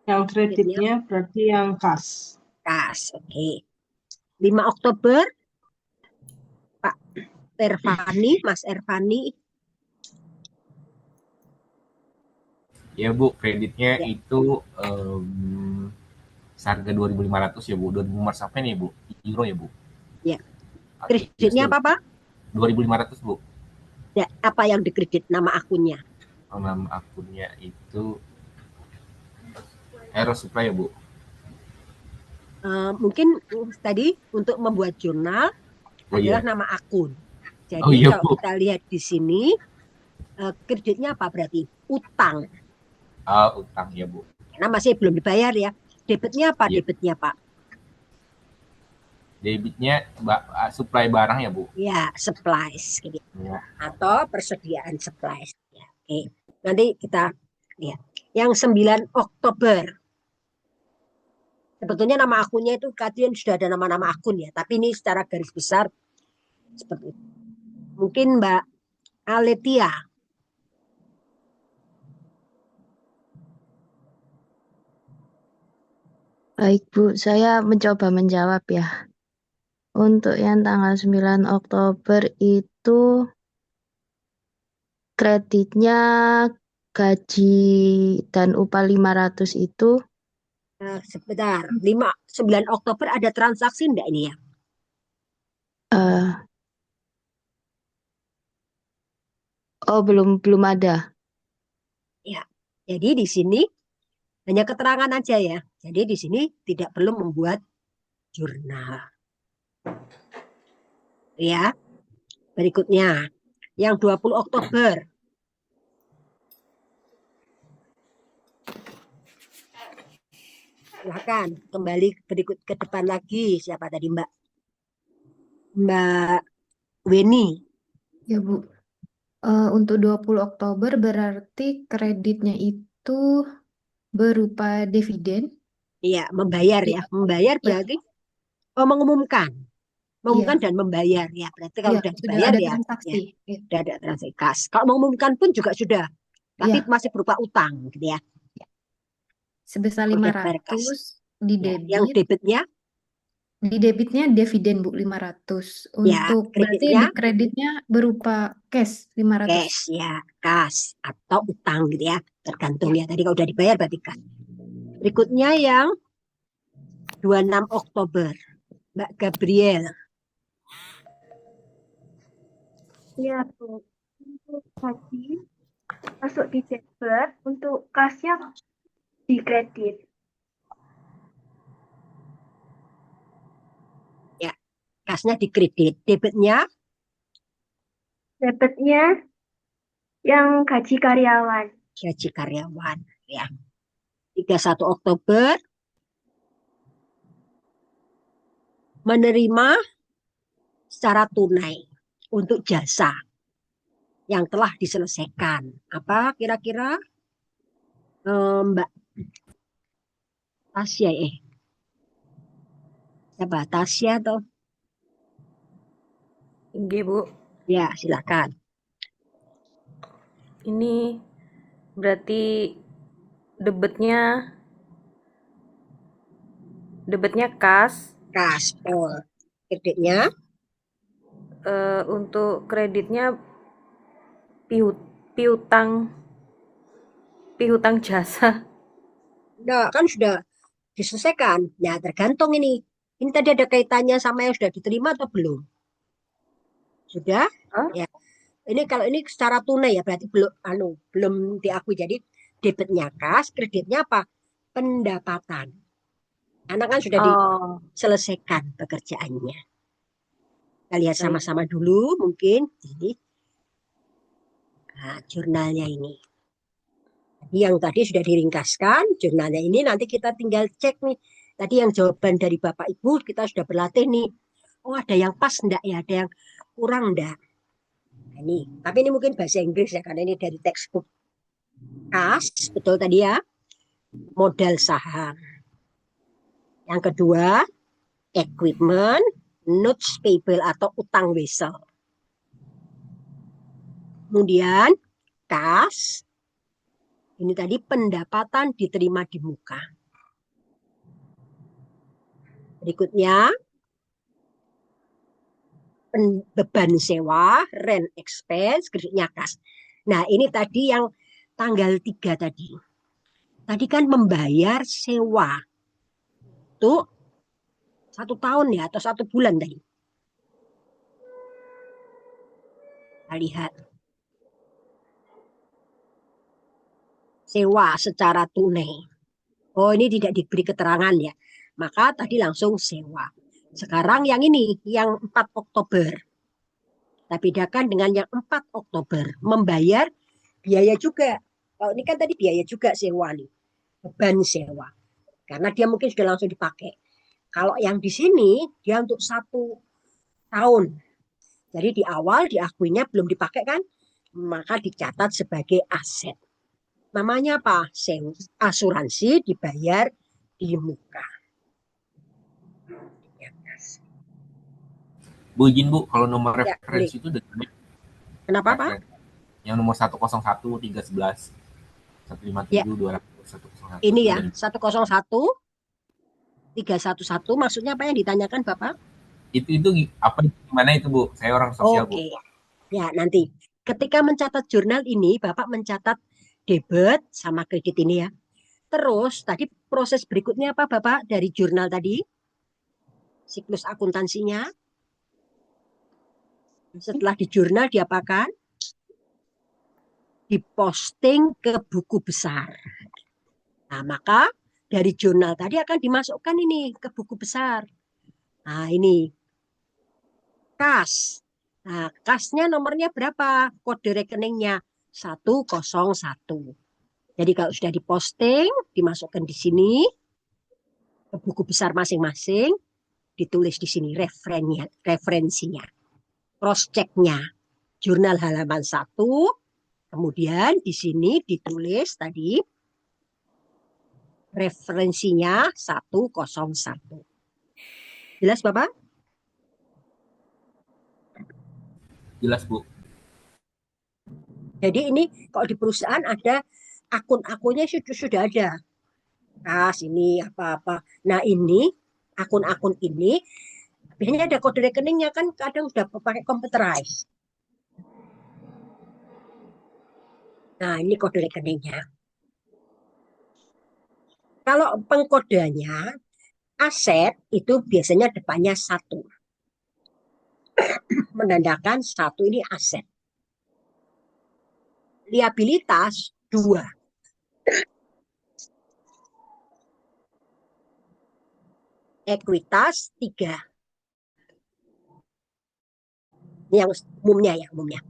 yang Kreditnya kreditnya berarti yang kas. kas. Oke. 5 Oktober, Pak Ervani, Mas Ervani. Ya Bu, kreditnya Ya. itu seharga 2.500 ya Bu. 2.000 Mars apa nih Bu? Euro ya Bu? Ya. Oke, Kreditnya apa Pak? 2.500 Bu. Ya, apa yang dikredit nama akunnya? Nama akunnya itu Aero Supply ya Bu. Mungkin tadi untuk membuat jurnal Oh adalah iya. nama akun. Jadi Oh iya kalau Bu. kita lihat di sini, kreditnya apa berarti? Utang. Utang ya Bu. Karena masih belum dibayar ya. Debitnya apa? Iya. Debitnya Pak? Debitnya supply barang ya Bu. Ya, supplies. Gitu. Ya. Atau persediaan supplies. Ya, oke. Nanti kita lihat. Yang 9 Oktober. Sebetulnya nama akunnya itu kalian sudah ada nama-nama akun ya. Tapi ini secara garis besar seperti itu. Mungkin Mbak Aletia. Baik Bu, saya mencoba menjawab ya. Untuk yang tanggal 9 Oktober itu kreditnya gaji dan upah 500 itu Sebentar, 9 Oktober ada transaksi enggak ini ya? belum ada. Ya. Jadi di sini hanya keterangan aja ya. Jadi di sini tidak perlu membuat jurnal. Ya. Berikutnya yang 20 Oktober. Silahkan kembali berikut ke depan lagi. Siapa tadi Mbak? Mbak Weni. Ya Bu, untuk 20 Oktober berarti kreditnya itu berupa dividen. Iya, membayar ya. Membayar Ya, berarti mengumumkan. Mengumumkan iya, dan membayar ya. Berarti kalau iya, sudah sudah dibayar ada ya, transaksi. Ya, sudah ada transaksi kas. Kalau mengumumkan pun juga sudah, tapi iya, masih berupa utang gitu ya. sebesar Udah bayar kas. 500 di Ya, yang debitnya debitnya dividen Bu 500. ya, Untuk berarti kreditnya di kreditnya berupa cash 500. cash ya, kas atau utang gitu ya. Tergantung ya. Tadi kalau udah dibayar berarti kas. Berikutnya yang 26 Oktober. Mbak Gabriel. Ya, Bu. Untuk gaji masuk di Desember, untuk kasnya di kredit. Ya, kasnya di kredit. Debitnya Debitnya yang gaji karyawan. gaji karyawan ya. 31 Oktober menerima secara tunai untuk jasa yang telah diselesaikan. Apa kira-kira Mbak Tasya siapa? Tasya atau? Nggih, Bu. Ya, silakan. Ini berarti debetnya kas, Kaspol. Kreditnya untuk kreditnya piutang jasa. kan sudah diselesaikan. Ya, tergantung ini. Ini tadi ada kaitannya sama yang sudah diterima atau belum? Sudah? Hah? Ya. Ini kalau ini secara tunai ya berarti belum diakui. Jadi debitnya kas, kreditnya apa? Pendapatan. Anak kan sudah Oh, diselesaikan pekerjaannya. Kita lihat baik. sama-sama dulu mungkin. Jadi jurnalnya ini. Yang tadi sudah diringkaskan, jurnalnya ini nanti kita tinggal cek nih. Tadi yang jawaban dari Bapak Ibu kita sudah berlatih nih. Oh, ada yang pas enggak ya, ada yang kurang enggak. Nah, ini, tapi ini mungkin bahasa Inggris ya karena ini dari textbook. Kas, betul tadi ya. Modal saham. Yang kedua, equipment, notes payable atau utang wesel. Kemudian, kas, ini tadi pendapatan diterima di muka. Berikutnya, beban sewa, rent expense, kreditnya kas. Nah, ini tadi yang tanggal 3 tadi. Tadi kan membayar sewa. Itu 1 tahun ya, atau 1 bulan tadi. Kita lihat. Sewa secara tunai. Oh, ini tidak diberi keterangan ya. Maka tadi langsung sewa. Sekarang yang ini, yang 4 Oktober. Kita bedakan dengan yang 4 Oktober. Membayar biaya juga. Kalau ini kan tadi biaya juga sewa nih. Beban sewa. Karena dia mungkin sudah langsung dipakai. Kalau yang di sini, dia untuk 1 tahun. Jadi di awal diakuinya belum dipakai kan, maka dicatat sebagai aset. Namanya apa? Asuransi dibayar di muka. Bu izin Bu, kalau nomor Ya, referensi itu dari kenapa Pak? yang nomor 101 311 157 200 101 Ini ya, 101 311 maksudnya apa yang ditanyakan Bapak? Itu apa gimana itu Bu? Saya orang sosial Bu. Oke. Ya, nanti ketika mencatat jurnal ini Bapak mencatat debit sama kredit ini ya. Terus tadi proses berikutnya apa Bapak dari jurnal tadi? Siklus akuntansinya. Setelah di jurnal diapakan? Diposting ke buku besar. Nah, maka dari jurnal tadi akan dimasukkan ini ke buku besar. Nah, ini kas. Nah, kasnya nomornya berapa? Kode rekeningnya 101. Jadi kalau sudah diposting, dimasukkan di sini ke buku besar masing-masing, ditulis di sini referensinya, cross check-nya, jurnal halaman 1, kemudian di sini ditulis tadi referensinya 101. Jelas Bapak? Jelas Bu. Jadi ini kalau di perusahaan ada akun-akunnya sudah ada. Kas ini apa-apa. Nah ini akun-akun ini biasanya ada kode rekeningnya kan kadang sudah pakai computerized. Nah ini kode rekeningnya. Kalau pengkodeannya aset itu biasanya depannya 1. Menandakan 1 ini aset. Liabilitas 2. Ekuitas 3. Ini yang umumnya ya, umumnya.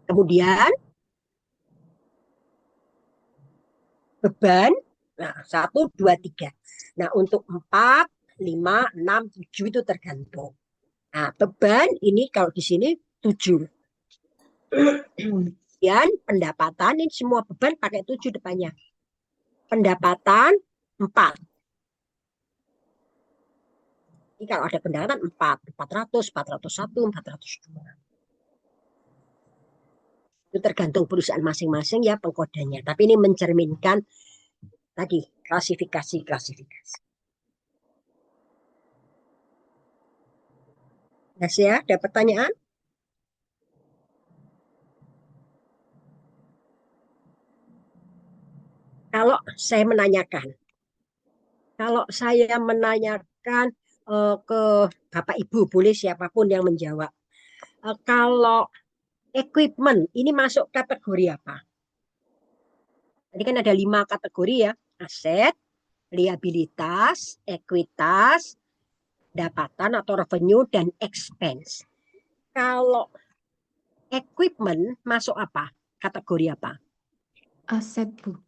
Kemudian beban, nah 1, 2, 3. Nah untuk 4, 5, 6, 7 itu tergantung. Nah, beban ini kalau di sini 7. Kemudian pendapatan ini semua beban pakai 7 depannya. Pendapatan 4. Ini kalau ada pendapatan 4, 400, 401, 402. Itu tergantung perusahaan masing-masing ya pengkodanya. Tapi ini mencerminkan tadi klasifikasi. Ya, ada pertanyaan? Kalau saya menanyakan ke Bapak Ibu, boleh siapapun yang menjawab. Kalau equipment ini masuk kategori apa? Tadi kan ada 5 kategori ya, aset, liabilitas, ekuitas, pendapatan atau revenue, dan expense. Kalau equipment masuk apa? Kategori apa? Aset, Bu.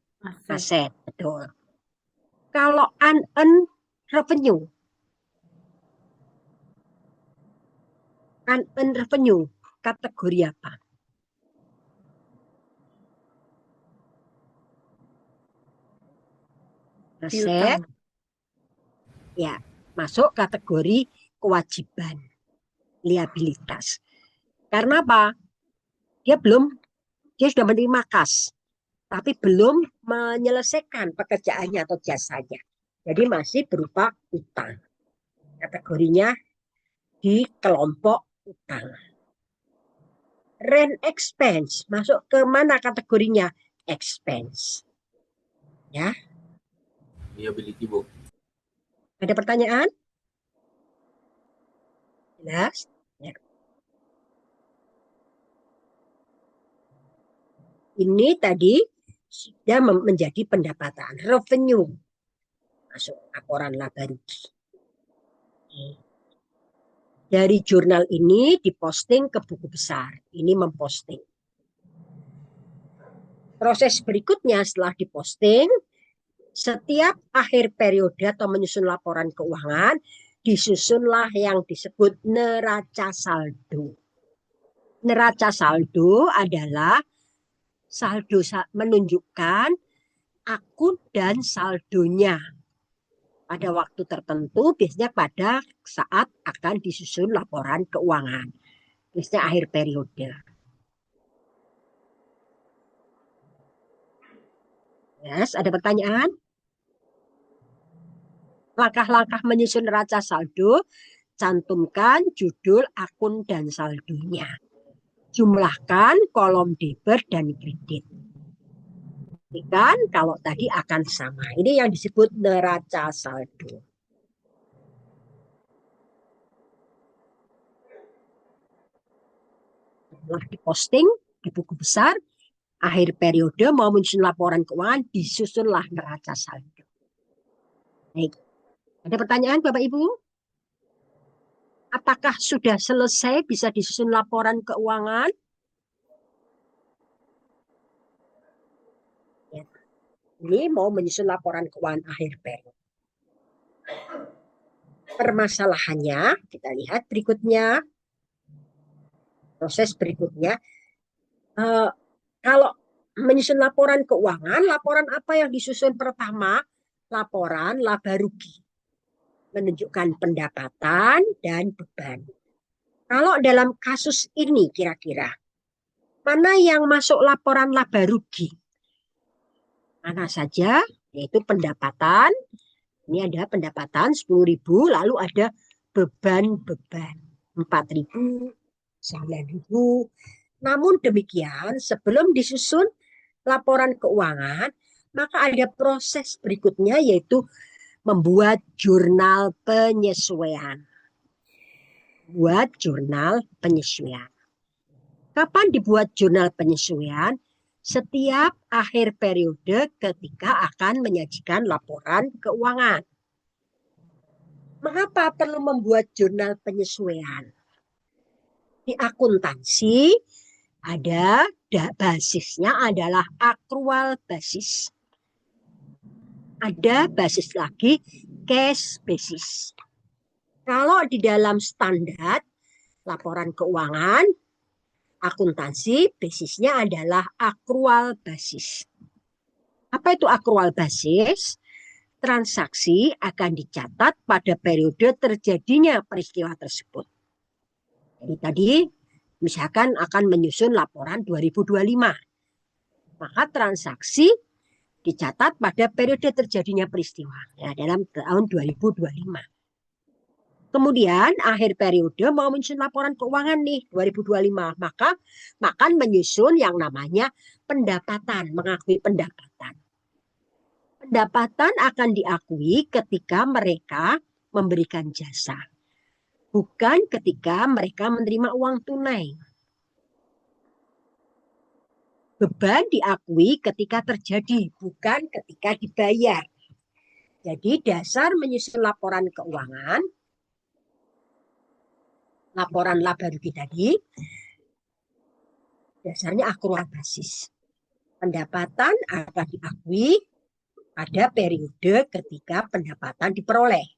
Aset, betul. Kalau unearned revenue, kategori apa? Aset, ya, masuk kategori kewajiban, liabilitas. Karena apa? Dia sudah menerima kas, tapi belum menyelesaikan pekerjaannya atau jasanya. Jadi masih berupa utang. Kategorinya di kelompok utang. Rent expense masuk ke mana kategorinya? Expense. Ya. Liability, Bu. Ada pertanyaan? Jelas? Ya. Ini tadi sudah menjadi pendapatan, revenue. Masuk laporan laba rugi. Dari jurnal ini diposting ke buku besar. Ini memposting. Proses berikutnya setelah diposting, setiap akhir periode atau menyusun laporan keuangan, disusunlah yang disebut neraca saldo. Neraca saldo adalah saldo menunjukkan akun dan saldonya pada waktu tertentu, biasanya pada saat akan disusun laporan keuangan, biasanya akhir periode. Yes, ada pertanyaan? Langkah-langkah menyusun neraca saldo, cantumkan judul akun dan saldonya. Jumlahkan kolom debit dan kredit. Kan kalau tadi akan sama. Ini yang disebut neraca saldo. Setelah diposting di buku besar, akhir periode mau menyusun laporan keuangan, disusunlah neraca saldo. Baik. Ada pertanyaan Bapak Ibu? Apakah sudah selesai bisa disusun laporan keuangan? Ya. Ini mau menyusun laporan keuangan akhir periode. Permasalahannya, kita lihat berikutnya. Proses berikutnya. Kalau menyusun laporan keuangan, laporan apa yang disusun pertama? Laporan laba rugi. Menunjukkan pendapatan dan beban. Kalau dalam kasus ini kira-kira, mana yang masuk laporan laba rugi? Mana saja, yaitu pendapatan. Ini ada pendapatan 10.000, lalu ada beban-beban 4.000, 9.000. Namun demikian, sebelum disusun laporan keuangan, maka ada proses berikutnya yaitu membuat jurnal penyesuaian. Buat jurnal penyesuaian. Kapan dibuat jurnal penyesuaian? Setiap akhir periode ketika akan menyajikan laporan keuangan. Mengapa perlu membuat jurnal penyesuaian? Di akuntansi ada basisnya adalah akrual basis. Ada basis lagi cash basis. Kalau di dalam standar laporan keuangan, akuntansi basisnya adalah accrual basis. Apa itu accrual basis? Transaksi akan dicatat pada periode terjadinya peristiwa tersebut. Jadi tadi misalkan akan menyusun laporan 2025. Maka transaksi dicatat pada periode terjadinya peristiwa ya, dalam tahun 2025. Kemudian akhir periode mau menyusun laporan keuangan nih 2025, maka akan menyusun yang namanya pendapatan, mengakui pendapatan. Pendapatan akan diakui ketika mereka memberikan jasa, bukan ketika mereka menerima uang tunai. Beban diakui ketika terjadi, bukan ketika dibayar. Jadi dasar menyusun laporan keuangan, laporan laba rugi tadi, dasarnya accrual basis. Pendapatan akan diakui pada periode ketika pendapatan diperoleh.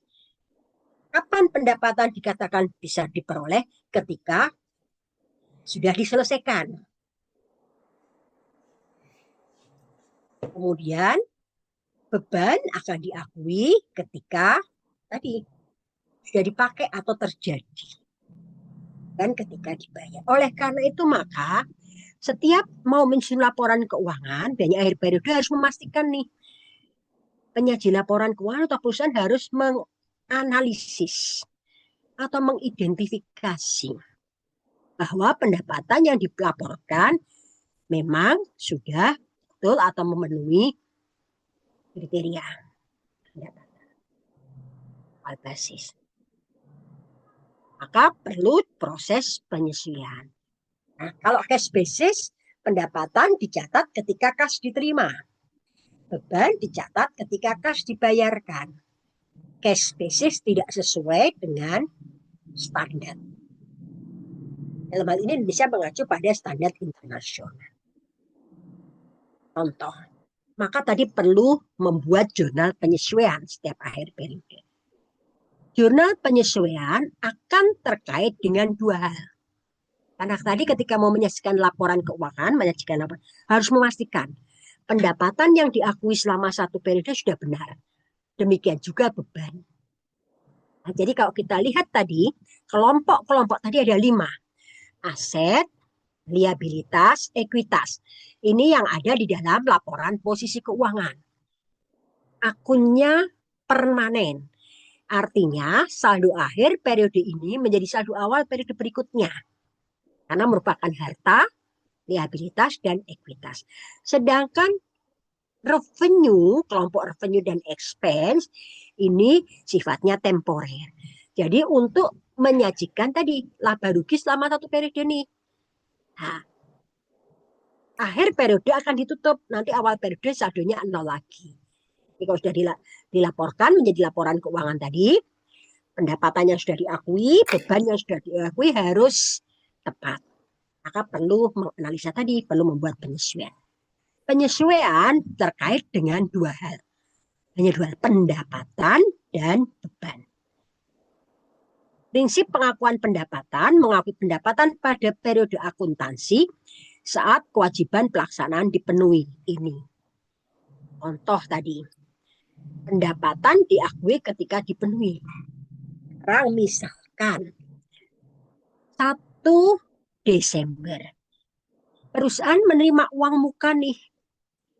Kapan pendapatan dikatakan bisa diperoleh? Ketika sudah diselesaikan. Kemudian beban akan diakui ketika tadi sudah dipakai atau terjadi dan ketika dibayar. Oleh karena itu maka setiap mau menyusun laporan keuangan dan akhir periode harus memastikan nih penyaji laporan keuangan atau perusahaan harus menganalisis atau mengidentifikasi bahwa pendapatan yang dilaporkan memang sudah betul atau memenuhi kriteria pendapatan basis. Maka perlu proses penyesuaian. Nah, kalau cash basis, pendapatan dicatat ketika kas diterima. Beban dicatat ketika kas dibayarkan. Cash basis tidak sesuai dengan standar. Dalam hal ini Indonesia mengacu pada standar internasional. Contoh, maka tadi perlu membuat jurnal penyesuaian setiap akhir periode. Jurnal penyesuaian akan terkait dengan dua hal. Karena tadi ketika mau menyajikan laporan keuangan, harus memastikan pendapatan yang diakui selama satu periode sudah benar. Demikian juga beban. Nah, jadi kalau kita lihat tadi, kelompok-kelompok tadi ada 5. Aset, liabilitas, ekuitas. Ini yang ada di dalam laporan posisi keuangan. Akunnya permanen. Artinya saldo akhir periode ini menjadi saldo awal periode berikutnya. Karena merupakan harta, liabilitas, dan ekuitas. Sedangkan revenue, kelompok revenue dan expense, ini sifatnya temporer. Jadi untuk menyajikan tadi laba rugi selama satu periode nih. Nah, akhir periode akan ditutup, nanti awal periode saldonya 0 lagi. Jadi kalau sudah dilaporkan menjadi laporan keuangan tadi, pendapatannya sudah diakui, beban yang sudah diakui harus tepat. Maka perlu menganalisa tadi, perlu membuat penyesuaian. Penyesuaian terkait dengan dua hal. Hanya dua hal, pendapatan dan beban. Prinsip pengakuan pendapatan mengakui pendapatan pada periode akuntansi saat kewajiban pelaksanaan dipenuhi. Ini contoh tadi, pendapatan diakui ketika dipenuhi. Sekarang misalkan 1 Desember perusahaan menerima uang muka nih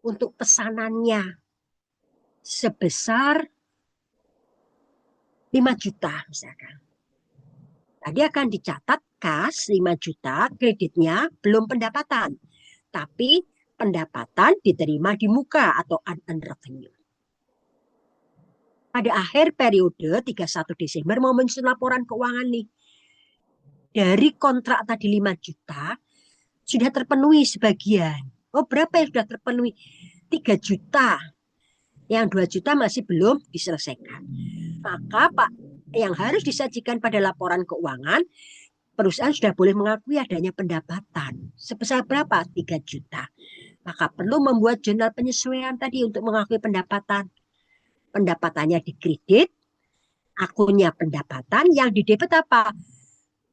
untuk pesanannya sebesar 5 juta misalkan. Tadi akan dicatat kas 5 juta, kreditnya belum pendapatan. Tapi pendapatan diterima di muka atau unearned revenue. Pada akhir periode 31 Desember mau menyusun laporan keuangan nih. Dari kontrak tadi 5 juta, sudah terpenuhi sebagian. Oh, berapa yang sudah terpenuhi? 3 juta. Yang 2 juta masih belum diselesaikan. Maka Pak, yang harus disajikan pada laporan keuangan, perusahaan sudah boleh mengakui adanya pendapatan. Sebesar berapa? 3 juta. Maka perlu membuat jurnal penyesuaian tadi untuk mengakui pendapatan. Pendapatannya dikredit akunnya pendapatan, yang di debit apa?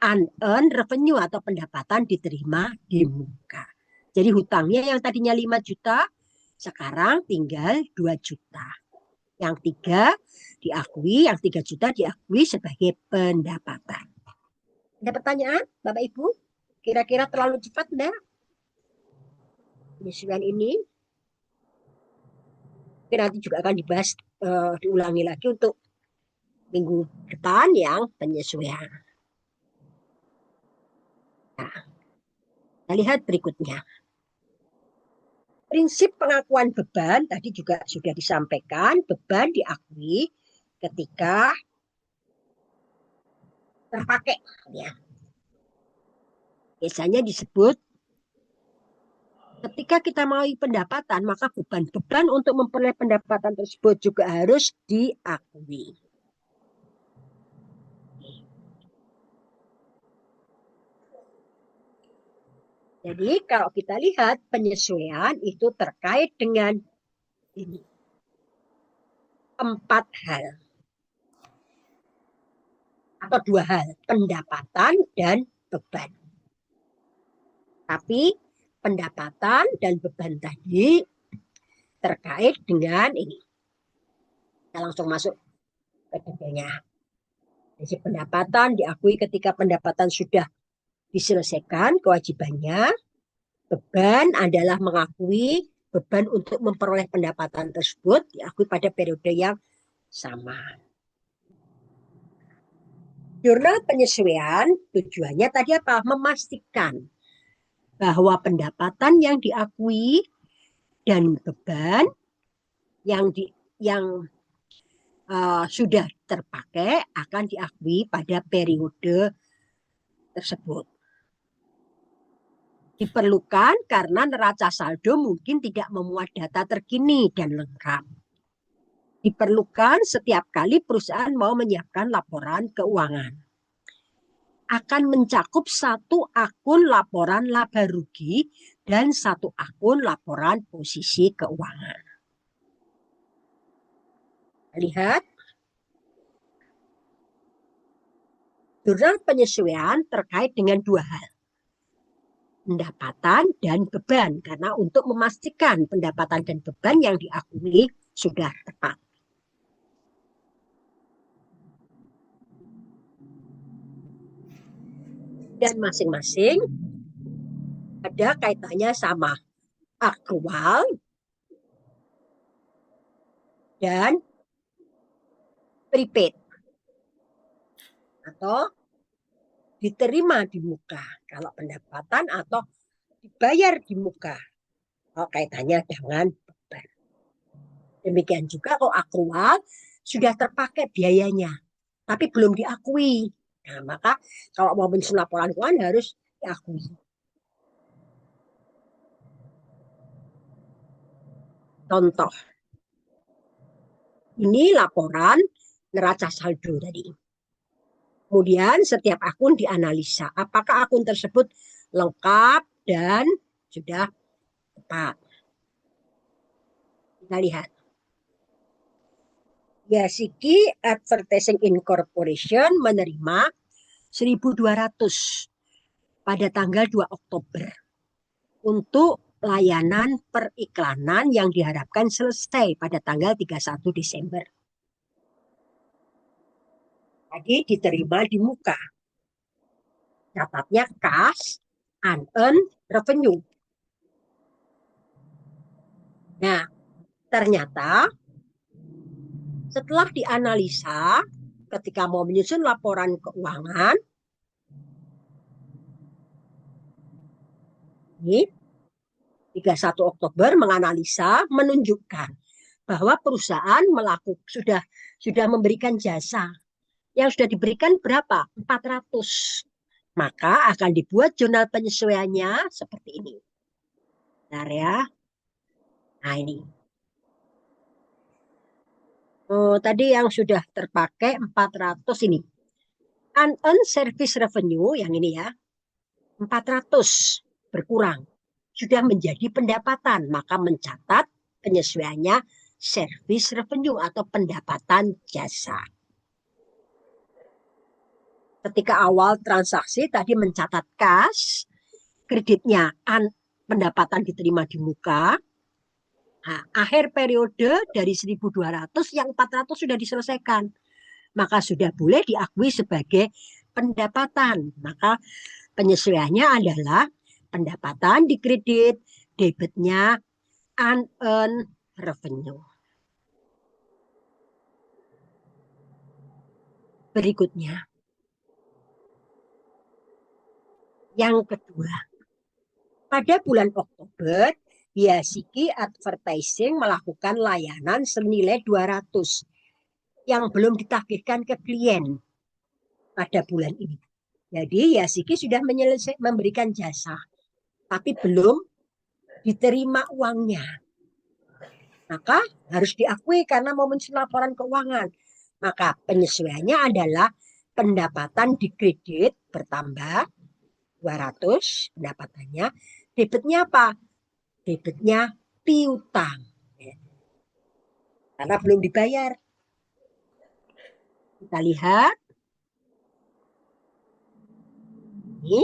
Unearned revenue atau pendapatan diterima di muka. Jadi hutangnya yang tadinya 5 juta, sekarang tinggal 2 juta. Yang 3 diakui, yang 3 juta diakui sebagai pendapatan. Ada pertanyaan, Bapak Ibu? Kira-kira terlalu cepat enggak? Penyesuaian ini nanti juga akan dibahas, diulangi lagi untuk minggu depan yang penyesuaian. Nah, kita lihat berikutnya. Prinsip pengakuan beban tadi juga sudah disampaikan. Beban diakui ketika terpakai. Ya. Biasanya disebut ketika kita mau pendapatan, maka beban-beban untuk memperoleh pendapatan tersebut juga harus diakui. Jadi kalau kita lihat penyesuaian itu terkait dengan ini. 4 hal. Atau 2 hal. Pendapatan dan beban. Tapi pendapatan dan beban tadi terkait dengan ini. Kita langsung masuk ke detailnya. Jadi pendapatan diakui ketika pendapatan sudah diselesaikan kewajibannya. Beban adalah mengakui beban untuk memperoleh pendapatan tersebut diakui pada periode yang sama. Jurnal penyesuaian tujuannya tadi apa? Memastikan bahwa pendapatan yang diakui dan beban yang sudah terpakai akan diakui pada periode tersebut. Diperlukan karena neraca saldo mungkin tidak memuat data terkini dan lengkap. Diperlukan setiap kali perusahaan mau menyiapkan laporan keuangan. Akan mencakup 1 akun laporan laba rugi dan 1 akun laporan posisi keuangan. Lihat. Jurnal penyesuaian terkait dengan 2 hal. Pendapatan dan beban. Karena untuk memastikan pendapatan dan beban yang diakui sudah tepat. Dan masing-masing ada kaitannya sama akrual dan prepaid atau diterima di muka kalau pendapatan atau dibayar di muka kalau kaitannya dengan beban. Demikian juga kalau akrual sudah terpakai biayanya tapi belum diakui. Nah, maka kalau mau menyusun laporan keuangan harus diakui. Contoh. Ini laporan neraca saldo tadi. Kemudian setiap akun dianalisa. Apakah akun tersebut lengkap dan sudah tepat. Kita lihat. Yasiki Advertising Incorporation menerima 1.200 pada tanggal 2 Oktober untuk layanan periklanan yang diharapkan selesai pada tanggal 31 Desember. Jadi diterima di muka. Catatnya cash, unearned revenue. Nah, ternyata setelah dianalisa ketika mau menyusun laporan keuangan, ini 31 Oktober menganalisa menunjukkan bahwa perusahaan sudah memberikan jasa. Yang sudah diberikan berapa? 400. Maka akan dibuat jurnal penyesuaiannya seperti ini. Bentar ya. Nah ini. Oh, tadi yang sudah terpakai 400 ini. Unearned service revenue yang ini ya. 400 berkurang. Sudah menjadi pendapatan. Maka mencatat penyesuaiannya service revenue atau pendapatan jasa. Ketika awal transaksi tadi mencatat kas, kreditnya pendapatan diterima di muka. Nah, akhir periode dari 1.200 yang 400 sudah diselesaikan. Maka sudah boleh diakui sebagai pendapatan. Maka penyesuaiannya adalah pendapatan dikredit, debitnya unearned revenue. Berikutnya, yang kedua, pada bulan Oktober, Biasiki Advertising melakukan layanan senilai 200 yang belum ditagihkan ke klien pada bulan ini. Jadi Biasiki sudah memberikan jasa, tapi belum diterima uangnya. Maka harus diakui karena momen laporan keuangan. Maka penyesuaiannya adalah pendapatan dikredit bertambah 200 pendapatannya. Debitnya apa? Debitnya piutang. Karena belum dibayar. Kita lihat. Ini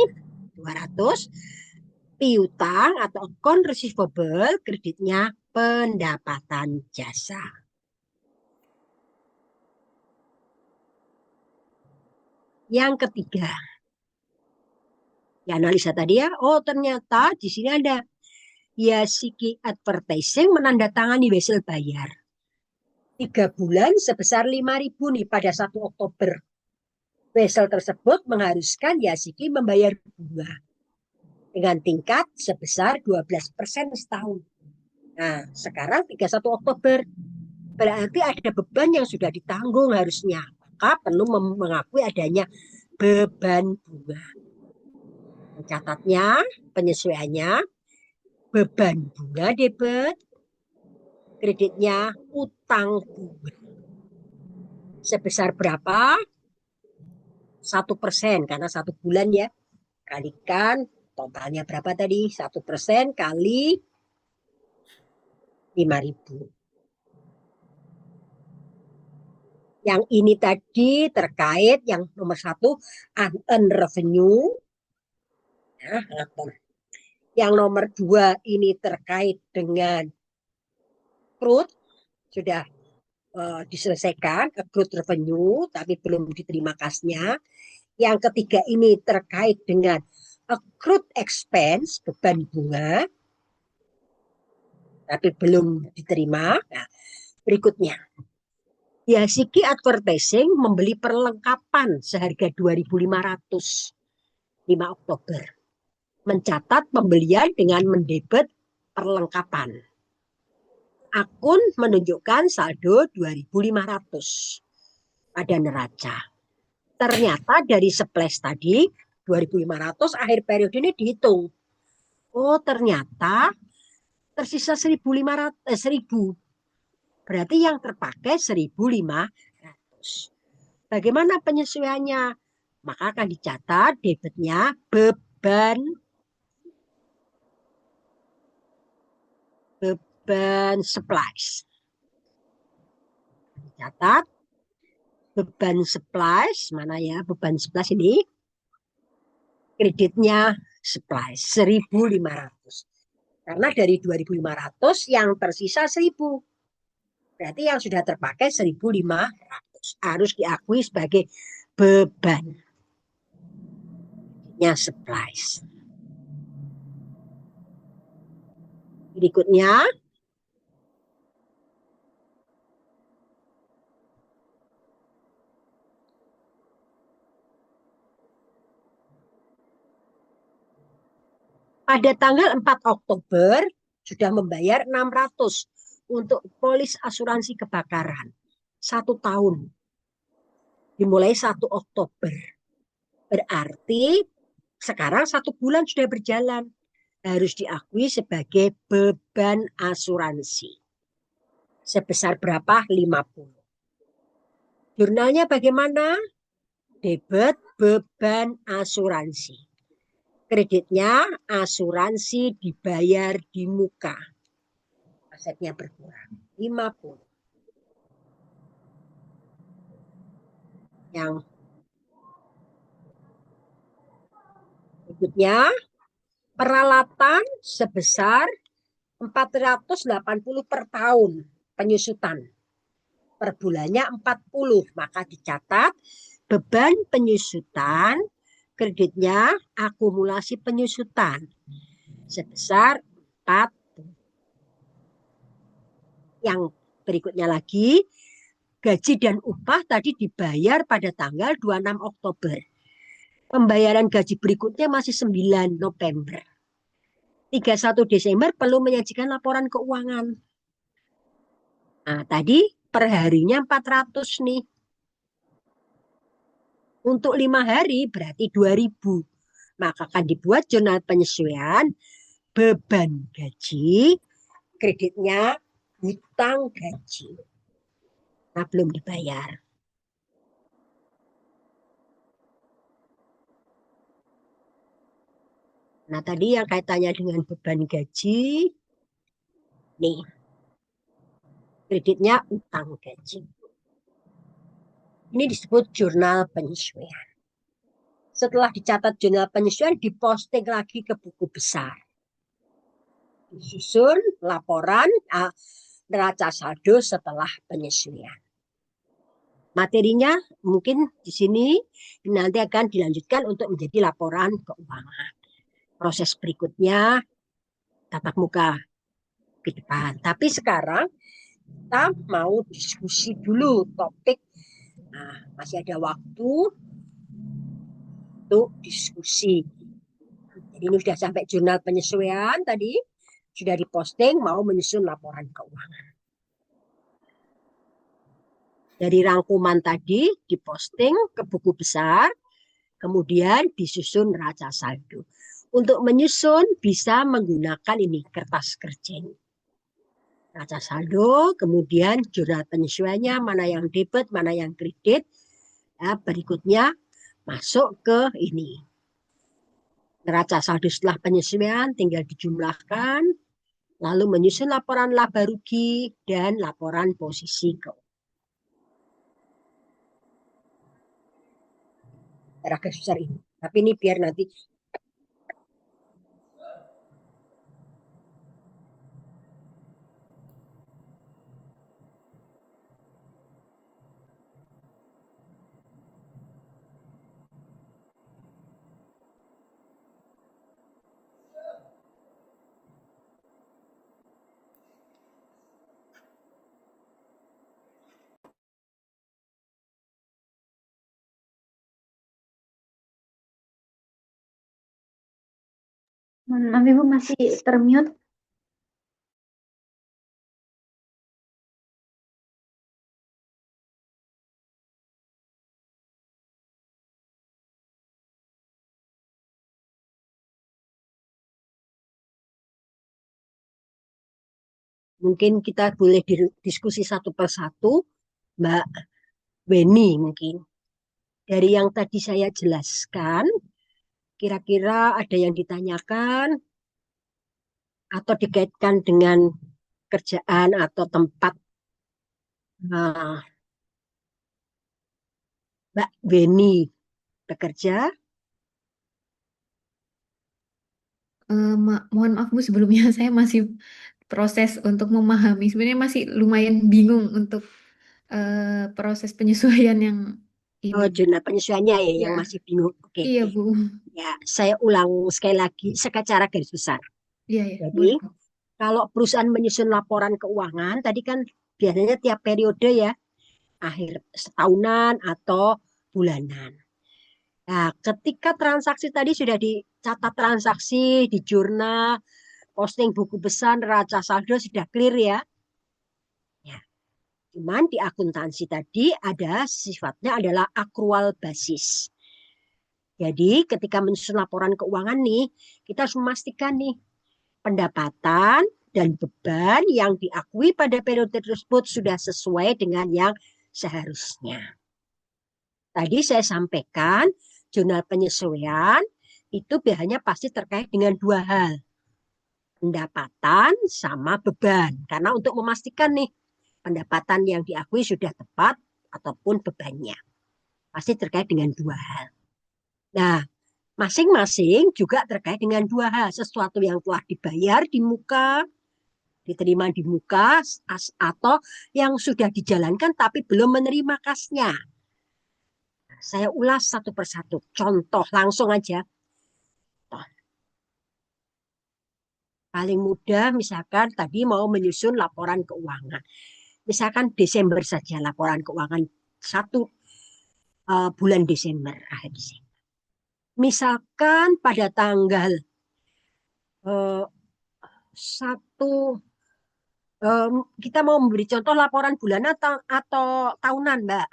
200 piutang atau account receivable, kreditnya pendapatan jasa. Yang ketiga, ya analisa tadi ya, oh ternyata di sini ada Biasiki Advertising menandatangani wesel bayar 3 bulan sebesar 5.000 nih pada 1 Oktober. Wesel tersebut mengharuskan Biasiki membayar bunga dengan tingkat sebesar 12% setahun. Nah, sekarang 31 Oktober. Berarti ada beban yang sudah ditanggung harusnya. Maka perlu mengakui adanya beban bunga. Catatnya, penyesuaiannya, beban bunga debit, kreditnya utang bunga. Sebesar berapa? 1% karena 1 bulan ya. Kalikan totalnya berapa tadi? 1% kali 5.000. Yang ini tadi terkait yang nomor 1 unearned revenue. Nah, yang nomor 2 ini terkait dengan accrued, sudah diselesaikan accrued revenue tapi belum diterima kasnya. Yang ketiga ini terkait dengan accrued expense, beban bunga tapi belum diterima. Nah, berikutnya, Biasiki Advertising membeli perlengkapan seharga 2.500 5 Oktober. Mencatat pembelian dengan mendebit perlengkapan. Akun menunjukkan saldo 2.500 pada neraca. Ternyata dari splash tadi 2.500 akhir periode ini dihitung. Oh, ternyata tersisa 1.000. Berarti yang terpakai 1.500. Bagaimana penyesuaiannya? Maka akan dicatat debitnya beban supplies. Catat beban supplies, mana ya beban supplies ini? Kreditnya supplies 1.500. Karena dari 2.500 yang tersisa 1.000. Berarti yang sudah terpakai 1.500. Harus diakui sebagai beban. Kreditnya supplies. Berikutnya, pada tanggal 4 Oktober sudah membayar 600 untuk polis asuransi kebakaran. 1 tahun. Dimulai 1 Oktober. Berarti sekarang 1 bulan sudah berjalan. Harus diakui sebagai beban asuransi. Sebesar berapa? 50. Jurnalnya bagaimana? Debit beban asuransi. Kreditnya asuransi dibayar di muka. Asetnya berkurang. 50. Yang Berikutnya, peralatan sebesar 480 per tahun penyusutan. Per bulannya 40, maka dicatat beban penyusutan, kreditnya akumulasi penyusutan sebesar 4. Yang berikutnya lagi, gaji dan upah tadi dibayar pada tanggal 26 Oktober. Pembayaran gaji berikutnya masih 9 November. 31 Desember perlu menyajikan laporan keuangan. Nah, tadi per harinya 400 nih. Untuk 5 hari berarti 2000. Maka akan dibuat jurnal penyesuaian beban gaji, kreditnya hutang gaji. Nah, belum dibayar. Nah, tadi yang kaitannya dengan beban gaji, nih, kreditnya utang gaji. Ini disebut jurnal penyesuaian. Setelah dicatat jurnal penyesuaian, diposting lagi ke buku besar. Disusun laporan neraca saldo setelah penyesuaian. Materinya mungkin di sini nanti akan dilanjutkan untuk menjadi laporan keuangan. Proses berikutnya tatap muka ke depan. Tapi sekarang kita mau diskusi dulu topik. Nah, masih ada waktu untuk diskusi. Jadi ini sudah sampai jurnal penyesuaian tadi, sudah diposting, mau menyusun laporan keuangan. Dari rangkuman tadi diposting ke buku besar, kemudian disusun neraca saldo. Untuk menyusun bisa menggunakan ini kertas kerja. Neraca saldo, kemudian jurnal penyesuaiannya, mana yang debit, mana yang kredit. Ya, berikutnya masuk ke ini. Neraca saldo setelah penyesuaian tinggal dijumlahkan, lalu menyusun laporan laba rugi dan laporan posisi keuangan. Agak susah ini, tapi ini biar nanti Maaf Ibu masih termute. mungkin kita boleh diskusi satu persatu, Mbak Weni mungkin. Dari yang tadi saya jelaskan, kira-kira ada yang ditanyakan atau dikaitkan dengan kerjaan atau tempat Mbak Weni bekerja? Mohon maaf Bu, sebelumnya saya masih proses untuk memahami. Sebenarnya masih lumayan bingung untuk proses penyesuaian yang Oh, ini. jurnal penyesuaiannya ya, yang Iya, masih bingung. Oke, iya Bu. ya saya ulang sekali lagi secara garis besar. Iya, ya, Jadi, boleh Bu. kalau perusahaan menyusun laporan keuangan, tadi kan biasanya tiap periode ya, akhir setahunan atau bulanan. Nah, ketika transaksi tadi sudah dicatat transaksi di jurnal, posting buku besar, neraca saldo sudah clear ya. Ya. Cuman di akuntansi tadi ada sifatnya adalah akrual basis. Jadi ketika menyusun laporan keuangan nih, kita harus memastikan nih pendapatan dan beban yang diakui pada periode tersebut sudah sesuai dengan yang seharusnya. Tadi saya sampaikan jurnal penyesuaian itu biasanya pasti terkait dengan dua hal. Pendapatan sama beban. Karena untuk memastikan nih pendapatan yang diakui sudah tepat ataupun bebannya. Pasti terkait dengan dua hal. Nah, Masing-masing juga terkait dengan dua hal. Sesuatu yang telah dibayar di muka, diterima di muka, atau yang sudah dijalankan tapi belum menerima kasnya. Saya ulas satu persatu. Contoh langsung aja. Paling mudah misalkan tadi mau menyusun laporan keuangan. Misalkan Desember saja laporan keuangan satu bulan Desember, akhir Desember. Misalkan pada tanggal 1 kita mau memberi contoh laporan bulanan atau tahunan, Mbak?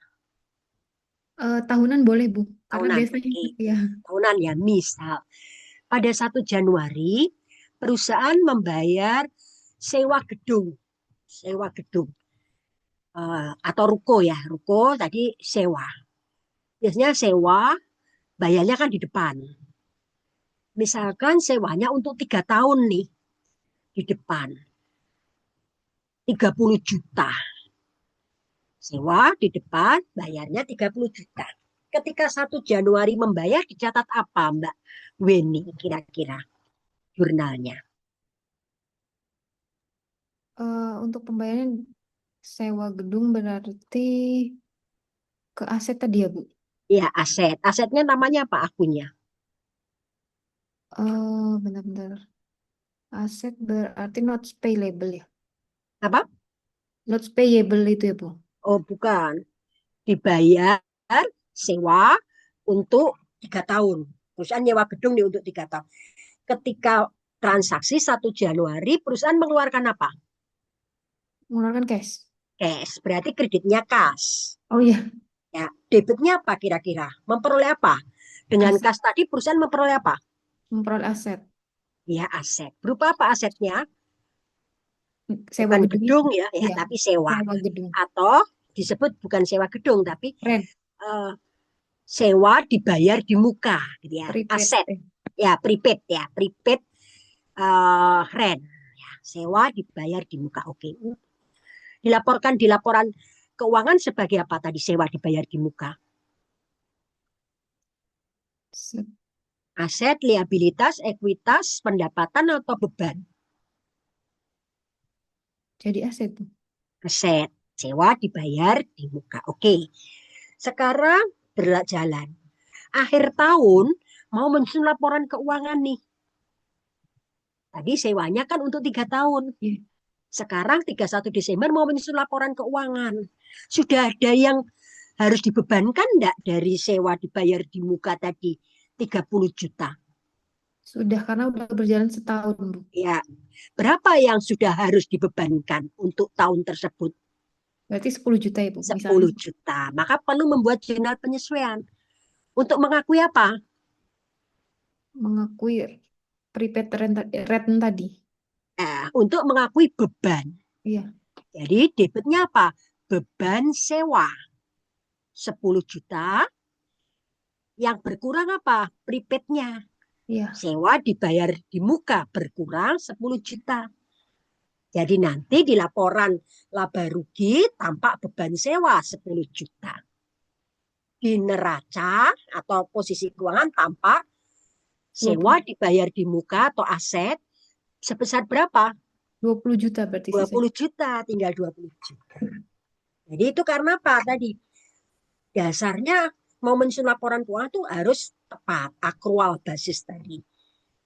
Tahunan boleh, Bu. Karena Tahunan, biasanya oke. ya. Tahunan ya, misal pada 1 Januari perusahaan membayar sewa gedung atau ruko ya, ruko tadi sewa. Biasanya sewa bayarnya kan di depan. Misalkan sewanya untuk 3 tahun nih di depan, 30 juta. Sewa di depan bayarnya 30 juta. Ketika 1 Januari membayar dicatat apa, Mbak Weni, kira-kira jurnalnya? Untuk pembayaran sewa gedung berarti ke aset tadi ya, Bu? Ya, aset. Asetnya namanya apa akunnya? Benar-benar. Aset berarti notes payable ya? Apa? Notes payable itu ya, Bu? Oh, bukan. Dibayar sewa untuk 3 tahun. Perusahaan nyewa gedung nih untuk 3 tahun. Ketika transaksi 1 Januari, perusahaan mengeluarkan apa? Mengeluarkan cash. Cash. Berarti kreditnya cash. Oh iya, Ya, debitnya apa kira-kira? Memperoleh apa? Dengan aset. cash tadi perusahaan memperoleh apa? Memperoleh aset. Ya, aset. Berupa apa asetnya? Sewa Bukan gedung gedung itu. ya, Iya, tapi sewa. sewa gedung. Atau disebut bukan sewa gedung, tapi Rent, sewa dibayar di muka, gitu ya. prepaid. Aset. Ya, prepaid ya, prepaid rent. Ya, sewa dibayar di muka. Oke. Dilaporkan di laporan keuangan sebagai apa tadi sewa dibayar di muka? Aset, liabilitas, ekuitas, pendapatan atau beban? Jadi aset, Bu. Aset. Sewa dibayar di muka. Oke. Sekarang berjalan. Akhir tahun mau menyusun laporan keuangan nih. Tadi sewanya kan untuk 3 tahun. Iya. Sekarang 31 Desember mau menyusun laporan keuangan. Sudah ada yang harus dibebankan enggak dari sewa dibayar di muka tadi 30 juta? Sudah, karena udah berjalan setahun, Bu. Ya. Berapa yang sudah harus dibebankan untuk tahun tersebut? Berarti 10 juta ya, Bu. 10 Misalnya juta. Maka perlu membuat jurnal penyesuaian. Untuk mengakui apa? mengakui prepaid rent tadi. Untuk mengakui beban. Iya. Jadi debitnya apa? Beban sewa 10 juta. Yang berkurang apa? Prepaidnya. Iya. Sewa dibayar di muka berkurang 10 juta. Jadi nanti di laporan laba rugi tampak beban sewa 10 juta. Di neraca atau posisi keuangan tampak sewa dibayar di muka atau aset sebesar berapa? 20 juta berarti 20 juta, tinggal 20 juta. Jadi itu karena apa tadi? Dasarnya mau menyusun laporan keuangan itu harus tepat, akrual basis tadi.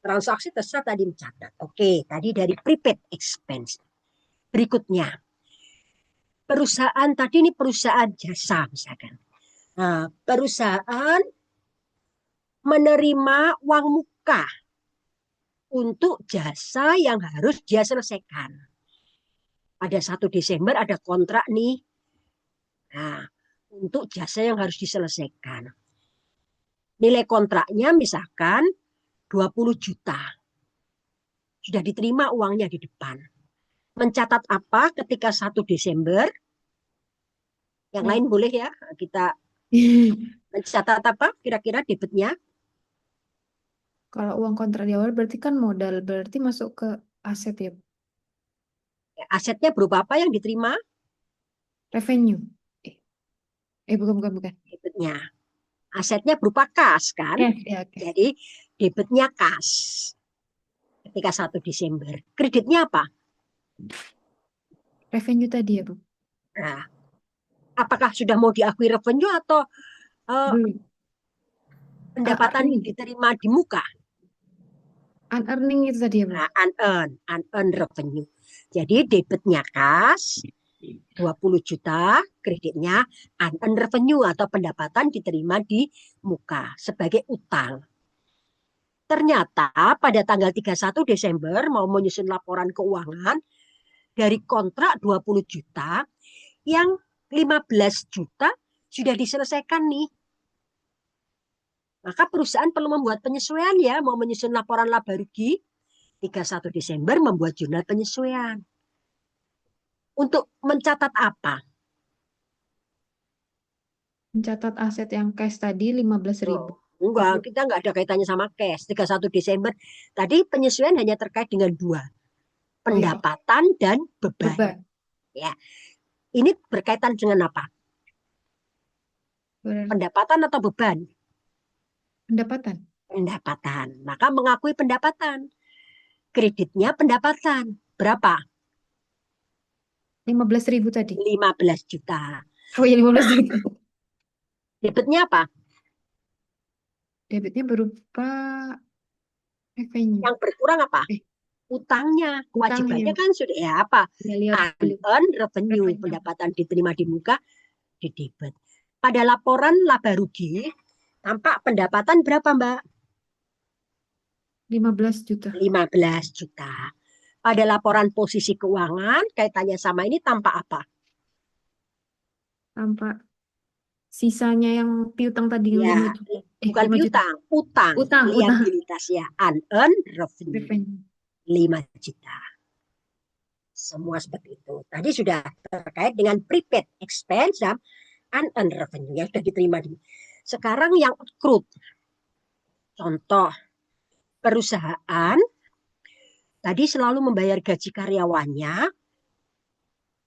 Transaksi terserah tadi mencatat. Oke, tadi dari prepaid expense. Berikutnya, perusahaan tadi ini perusahaan jasa misalkan. Nah, perusahaan menerima uang muka untuk jasa yang harus dia selesaikan. Pada 1 Desember ada kontrak nih. Nah, untuk jasa yang harus diselesaikan. Nilai kontraknya misalkan 20 juta. Sudah diterima uangnya di depan. Mencatat apa ketika 1 Desember? Yang lain boleh ya, kita mencatat apa kira-kira debitnya? Kalau uang kontrak di awal berarti kan modal, berarti masuk ke aset ya, Bu? Asetnya berupa apa yang diterima? Revenue. Bukan. Debitnya. Asetnya berupa kas kan. Ya, oke. Jadi debitnya kas ketika 1 Desember. Kreditnya apa? Revenue tadi ya, Bu? Nah, apakah sudah mau diakui revenue atau Belum. pendapatan Earning. diterima di muka? Unearning itu tadi ya, Bu? Nah, unearned revenue. Jadi debitnya kas 20 juta, kreditnya unearned revenue atau pendapatan diterima di muka sebagai utang. Ternyata pada tanggal 31 Desember mau menyusun laporan keuangan dari kontrak 20 juta yang 15 juta sudah diselesaikan nih. Maka perusahaan perlu membuat penyesuaian ya, mau menyusun laporan laba rugi 31 Desember membuat jurnal penyesuaian. Untuk mencatat apa? Mencatat aset yang cash tadi 15.000. Enggak, kita enggak ada kaitannya sama cash. 31 Desember tadi penyesuaian hanya terkait dengan 2. Pendapatan dan beban. Beban. Ya. Ini berkaitan dengan apa? Pendapatan atau beban? Pendapatan. Pendapatan. Maka mengakui pendapatan. Kreditnya pendapatan. Berapa? 15.000 tadi. 15 juta. Oh ya, 15 juta. Debitnya apa? Debitnya berupa revenue. Yang berkurang apa? Utangnya. Kewajibannya kan sudah ya apa? Unearned revenue. Pendapatan diterima di muka di debit. Pada laporan laba rugi tampak pendapatan berapa, Mbak? 15 juta. 15 juta. Pada laporan posisi keuangan kaitannya sama ini tampak apa? Tampak sisanya yang piutang tadi Ya, 5 juta. Bukan 5 juta. piutang. Utang. Liabilitas ya. Unearned revenue. 5 juta. Semua seperti itu. Tadi sudah terkait dengan prepaid expense dan unearned revenue yang sudah diterima. Sekarang yang accrued. Contoh, perusahaan tadi selalu membayar gaji karyawannya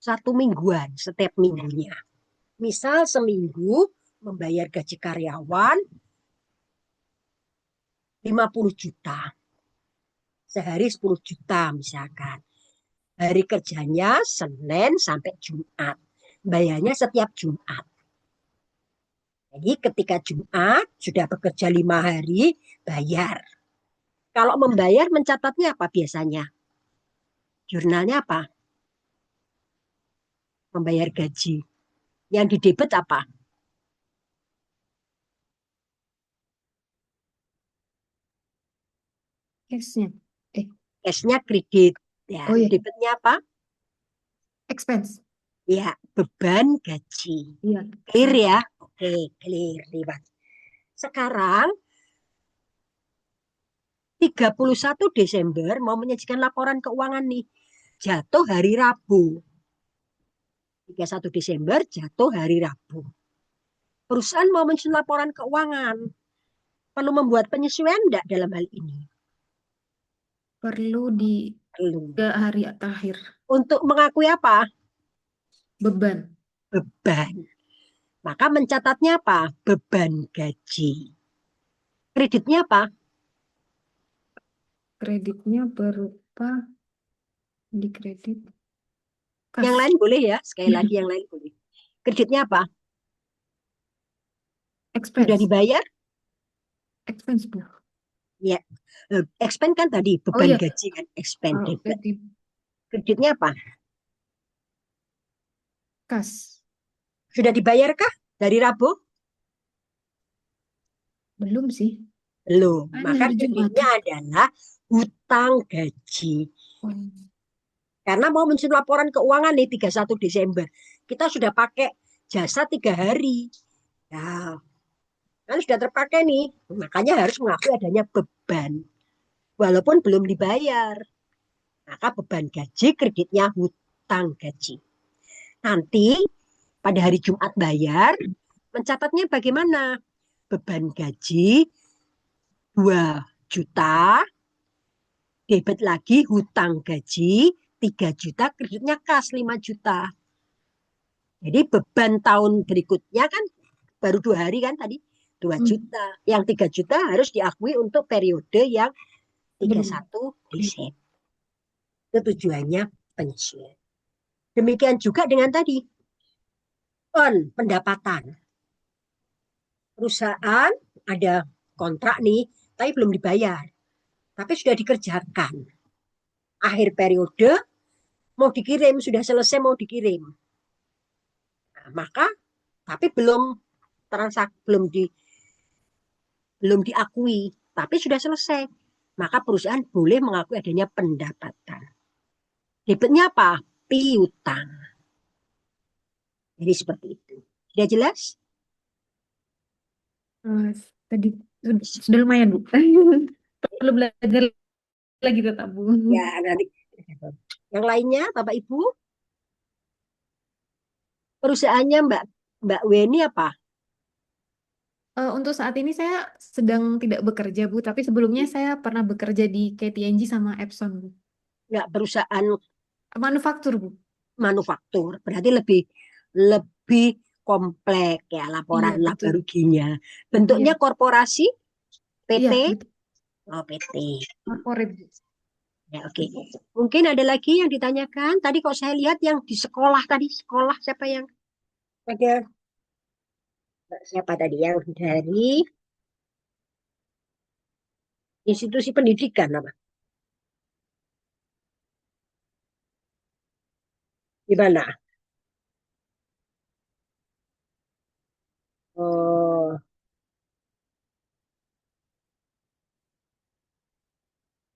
1 mingguan setiap minggunya. Misal seminggu membayar gaji karyawan 50 juta. Sehari 10 juta misalkan. Hari kerjanya Senin sampai Jumat. Bayarnya setiap Jumat. Jadi ketika Jumat sudah bekerja 5 hari, bayar. Kalau membayar mencatatnya apa biasanya? Jurnalnya apa? Membayar gaji. Yang didebet apa? Cashnya. Cashnya kredit. Ya, Oh iya. debetnya apa? Expense. Ya, beban gaji. Iya. Clear ya? Oke, clear. Sekarang 31 Desember mau menyajikan laporan keuangan nih. Jatuh hari Rabu. 31 Desember jatuh hari Rabu. Perusahaan mau menyusun laporan keuangan. Perlu membuat penyesuaian enggak dalam hal ini? Perlu di Perlu. 3 hari terakhir. Untuk mengakui apa? Beban. Beban. Maka mencatatnya apa? Beban gaji. Kreditnya apa? Kreditnya berupa di kredit. Kas. Yang lain boleh ya, sekali lagi yang lain boleh. Kreditnya apa? Expense. Sudah dibayar? Expense, Bu. Ya. Expense kan tadi, beban iya. gaji kan, expense. Kredit. Kreditnya apa? Kas. Sudah dibayarkah dari Rabu? Belum sih. Belum. Kan Maka hari Jumat. kreditnya adalah hutang gaji. Karena mau menyusun laporan keuangan nih 31 Desember. Kita sudah pakai jasa 3 hari. Nah, kan sudah terpakai nih. Makanya harus mengakui adanya beban. Walaupun belum dibayar. Maka beban gaji kreditnya hutang gaji. Nanti pada hari Jumat bayar, mencatatnya bagaimana? Beban gaji 2 juta, debit lagi hutang gaji 3 juta, kreditnya kas 5 juta. Jadi beban tahun berikutnya kan baru 2 hari kan tadi, 2 juta. Yang 3 juta harus diakui untuk periode yang 31 Desember. Itu tujuannya pensiun. Demikian juga dengan tadi, pendapatan. Perusahaan ada kontrak nih, tapi belum dibayar. Tapi sudah dikerjakan. Akhir periode, mau dikirim, sudah selesai mau dikirim. Nah, maka, tapi belum diakui, tapi sudah selesai. Maka perusahaan boleh mengakui adanya pendapatan. Debitnya apa? Piutang. Jadi seperti itu. Sudah jelas? Tadi sudah lumayan, Bu. Perlu belajar lagi tetap, Bu. Ya, nanti. Yang lainnya, Bapak Ibu? Perusahaannya Mbak Weni apa? Untuk saat ini saya sedang tidak bekerja, Bu, tapi sebelumnya saya pernah bekerja di KTNG sama Epson, Bu. Nggak, perusahaan Manufaktur, Bu. manufaktur. Berarti lebih kompleks ya laporan Iya, laba betul. ruginya. Bentuknya Iya. korporasi, PT, Iya, betul. oh PT. Corporate, Bu. Ya, oke. Mungkin ada lagi yang ditanyakan. Tadi kok saya lihat yang di sekolah tadi, sekolah siapa yang ada? Siapa tadi yang dari institusi pendidikan apa? Di mana? Oh,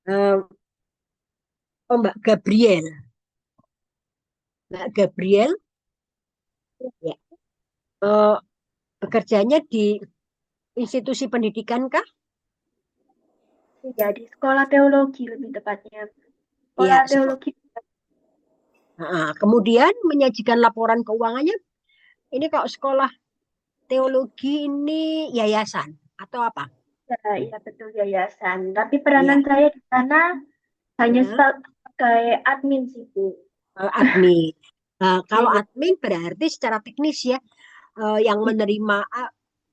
eh, oh Mbak Gabriel. Mbak Gabriel, ya. Eh, bekerjanya di institusi pendidikan kah? Iya, di sekolah teologi lebih tepatnya. Sekolah Iya, teologi. Nah, kemudian menyajikan laporan keuangannya. Ini kalau sekolah teologi ini yayasan atau apa? Ya, iya betul yayasan. Tapi Ya, peranan saya di sana hanya ya, sebagai admin sih, Bu. admin. Kalau Iya. admin berarti secara teknis ya, yang menerima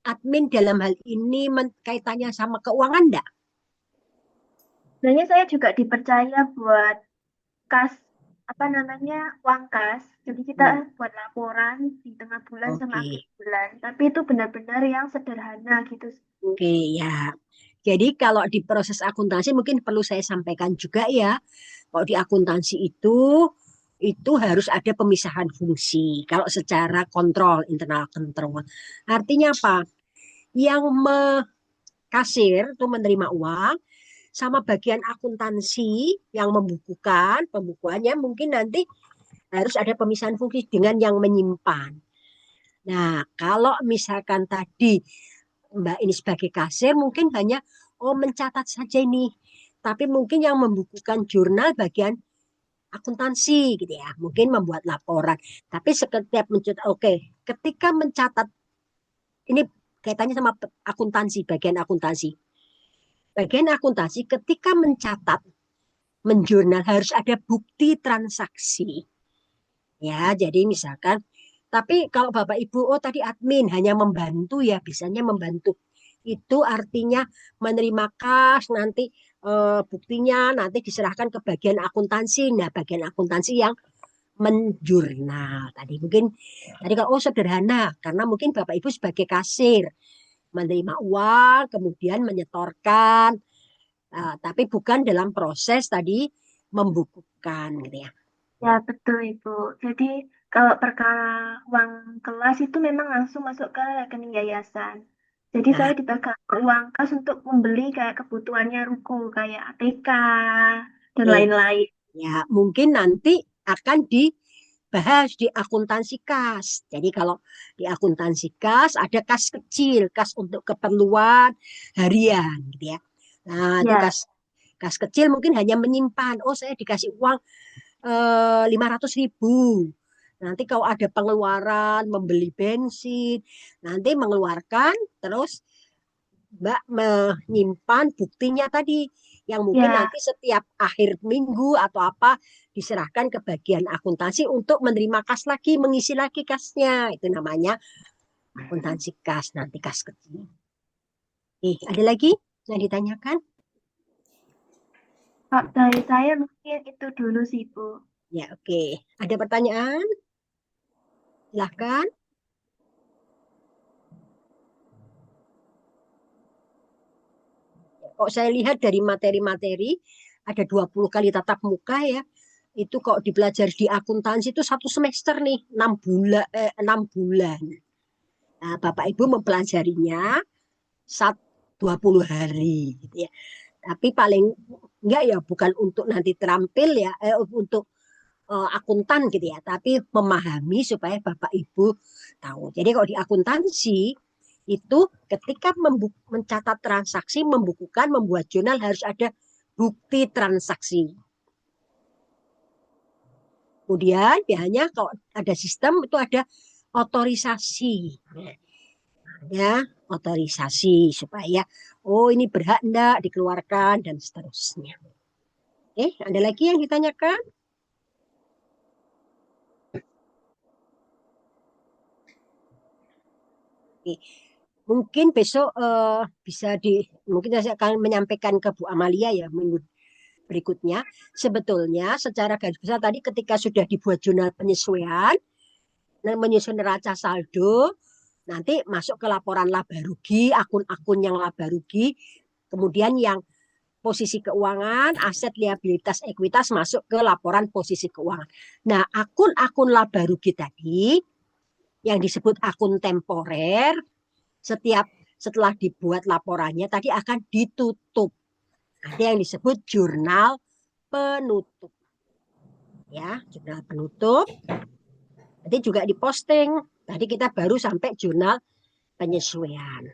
admin dalam hal ini kaitannya sama keuangan enggak? Sebenarnya saya juga dipercaya buat kas, apa namanya, uang kas. Jadi kita buat laporan di tengah bulan sama Oke, akhir bulan. Tapi itu benar-benar yang sederhana gitu, Bu. oke ya. Jadi kalau di proses akuntansi mungkin perlu saya sampaikan juga ya. Kalau di akuntansi itu harus ada pemisahan fungsi. Kalau secara kontrol, internal control. Artinya apa? Yang kasir itu menerima uang, sama bagian akuntansi yang membukukan, pembukuannya mungkin nanti harus ada pemisahan fungsi dengan yang menyimpan. Nah, kalau misalkan tadi Mbak ini sebagai kasir mungkin hanya mencatat saja ini. Tapi mungkin yang membukukan jurnal bagian akuntansi gitu ya. Mungkin membuat laporan. Tapi setiap mencatat, oke, ketika mencatat ini kaitannya sama akuntansi, bagian akuntansi. Bagian akuntansi ketika mencatat, menjurnal harus ada bukti transaksi. Ya, jadi misalkan, tapi kalau Bapak Ibu, tadi admin hanya membantu ya, bisanya membantu. Itu artinya menerima kas, nanti buktinya nanti diserahkan ke bagian akuntansi. Nah, bagian akuntansi yang menjurnal. Tadi kalau sederhana, karena mungkin Bapak Ibu sebagai kasir, menerima uang, kemudian menyetorkan, tapi bukan dalam proses tadi membukukan gitu ya. Ya, betul, Ibu. Jadi kalau perkara uang kelas itu memang langsung masuk ke rekening yayasan. Jadi Nah, saya dipegang uang kas untuk membeli kayak kebutuhannya ruko, kayak ATK, dan lain-lain. ya mungkin nanti akan dibahas di akuntansi kas. Jadi kalau di akuntansi kas ada kas kecil, kas untuk keperluan harian gitu ya. Nah, itu Ya, kas kecil mungkin hanya menyimpan, saya dikasih uang 500.000. Nanti kalau ada pengeluaran membeli bensin, nanti mengeluarkan, terus Mbak menyimpan buktinya tadi yang mungkin ya, nanti setiap akhir minggu atau apa diserahkan ke bagian akuntansi untuk menerima kas lagi, mengisi lagi kasnya. Itu namanya akuntansi kas, nanti kas kecil. Ada lagi yang ditanyakan? Kak, dari saya mungkin itu dulu sih, Bu. Ya, oke. Ada pertanyaan? Silahkan. Kok saya lihat dari materi-materi, ada 20 kali tatap muka ya. Itu kok dipelajari di akuntansi itu 1 semester nih, 6 bulan. Nah, Bapak Ibu mempelajarinya 20 hari gitu ya. Tapi paling enggak ya bukan untuk nanti terampil ya, untuk akuntan gitu ya, tapi memahami supaya Bapak Ibu tahu. Jadi kalau di akuntansi itu ketika mencatat transaksi, membukukan, membuat jurnal harus ada bukti transaksi. Kemudian biasanya kalau ada sistem itu ada otorisasi. Ya, otorisasi supaya oh ini berhak enggak dikeluarkan dan seterusnya. Ada lagi yang ditanyakan? Mungkin besok mungkin saya akan menyampaikan ke Bu Amalia ya minggu berikutnya. Sebetulnya secara garis besar tadi ketika sudah dibuat jurnal penyesuaian, menyusun neraca saldo, nanti masuk ke laporan laba rugi, akun-akun yang laba rugi, kemudian yang posisi keuangan, aset, liabilitas, ekuitas masuk ke laporan posisi keuangan. Nah, akun-akun laba rugi tadi yang disebut akun temporer, setelah dibuat laporannya tadi akan ditutup. Ada yang disebut jurnal penutup. Ya, jurnal penutup. Nanti juga diposting. Tadi kita baru sampai jurnal penyesuaian.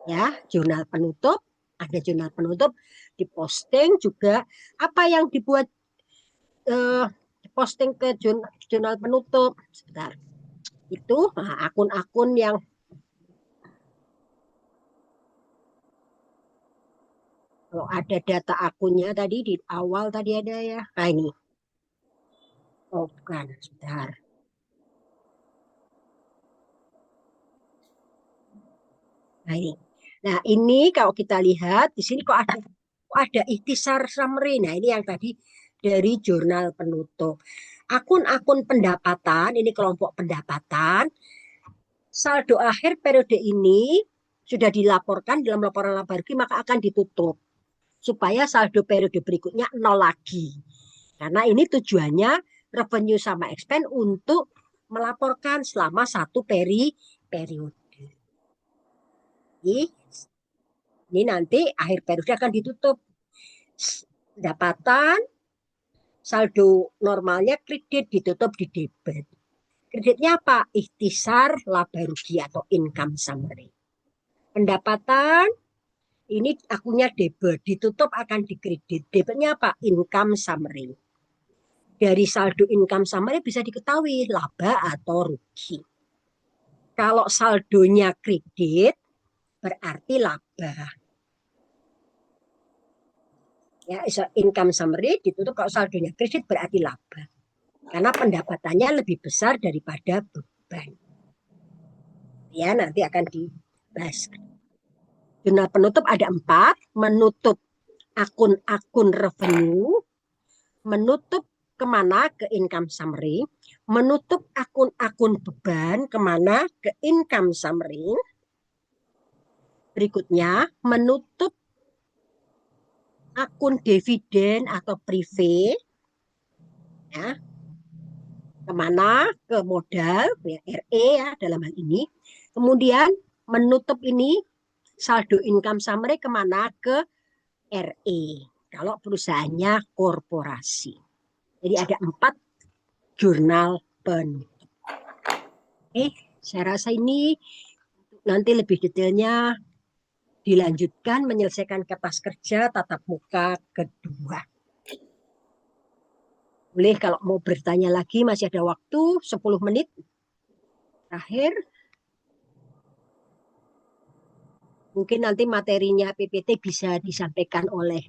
Ya, jurnal penutup, ada jurnal penutup, diposting juga apa yang dibuat posting ke jurnal penutup. Sebentar. Itu akun-akun yang kalau ada data akunnya tadi di awal tadi ada ya. Nah ini. Oh bukan, sebentar. Nah ini kalau kita lihat di sini kok ada ikhtisar summary. Nah ini yang tadi dari jurnal penutup. Akun-akun pendapatan, ini kelompok pendapatan. Saldo akhir periode ini sudah dilaporkan dalam laporan laba rugi maka akan ditutup. Supaya saldo periode berikutnya nol lagi. Karena ini tujuannya revenue sama expense untuk melaporkan selama satu periode. Ini nanti akhir periode akan ditutup. Pendapatan, saldo normalnya kredit ditutup di debit. Kreditnya apa? Ikhtisar laba rugi atau income summary. Pendapatan, ini akunnya debit, ditutup akan dikredit. Debitnya apa? Income summary. Dari saldo income summary bisa diketahui laba atau rugi. Kalau saldonya kredit, berarti laba. Ya, income summary ditutup kalau saldonya kredit berarti laba. Karena pendapatannya lebih besar daripada beban. Ya, nanti akan dibahas. Jurnal penutup ada 4, menutup akun-akun revenue, menutup kemana ke income summary, menutup akun-akun beban kemana ke income summary. Berikutnya, menutup akun dividen atau prive, ya, kemana ke modal, ya, RE ya dalam hal ini. Kemudian menutup ini saldo income summary kemana ke RE. Kalau perusahaannya korporasi. Jadi ada 4 jurnal penutup. Saya rasa ini nanti lebih detailnya dilanjutkan menyelesaikan kertas kerja tatap muka kedua. Boleh kalau mau bertanya lagi masih ada waktu 10 menit. Terakhir. Mungkin nanti materinya PPT bisa disampaikan oleh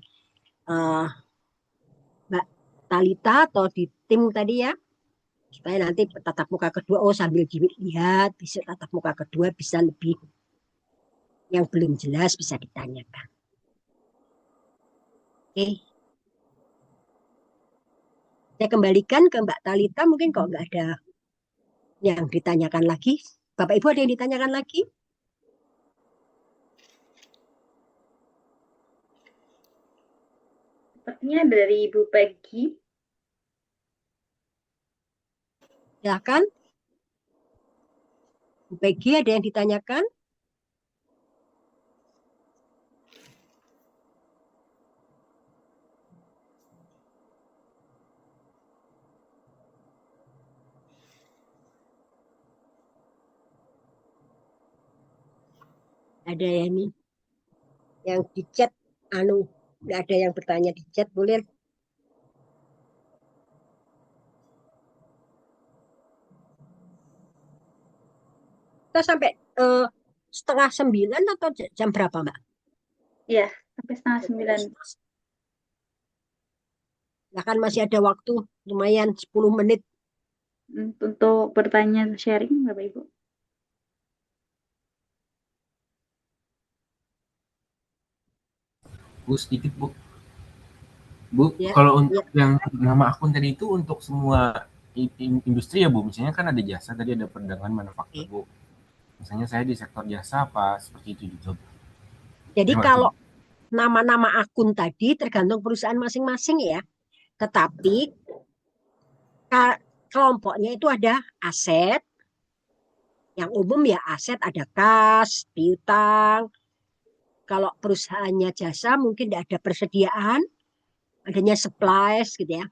Mbak Talita atau di tim tadi ya. Supaya nanti tatap muka kedua, sambil lihat, bisa tatap muka kedua bisa lebih Yang belum jelas bisa ditanyakan. Oke. Saya kembalikan ke Mbak Talita, mungkin kok nggak ada yang ditanyakan lagi. Bapak Ibu ada yang ditanyakan lagi? Sepertinya dari Ibu Peggy. Silakan. Bu Peggy ada yang ditanyakan? Ada ya ini yang di chat, nggak ada yang bertanya di chat, boleh. Kita sampai 8:30 atau jam berapa, Mbak? Iya, sampai 8:30. Ya kan masih ada waktu lumayan 10 menit. Untuk bertanya sharing, Bapak Ibu. Bu, sedikit Bu. Bu, Ya, kalau untuk ya. yang nama akun tadi itu untuk semua industri ya Bu? Misalnya kan ada jasa, tadi ada perdagangan manufaktur Bu. Misalnya saya di sektor jasa apa seperti itu juga. Jadi Terima kasih kalau Bu. nama-nama akun tadi tergantung perusahaan masing-masing ya. Tetapi kelompoknya itu ada aset, yang umum ya aset ada kas, piutang. Kalau perusahaannya jasa mungkin tidak ada persediaan, adanya supplies gitu ya.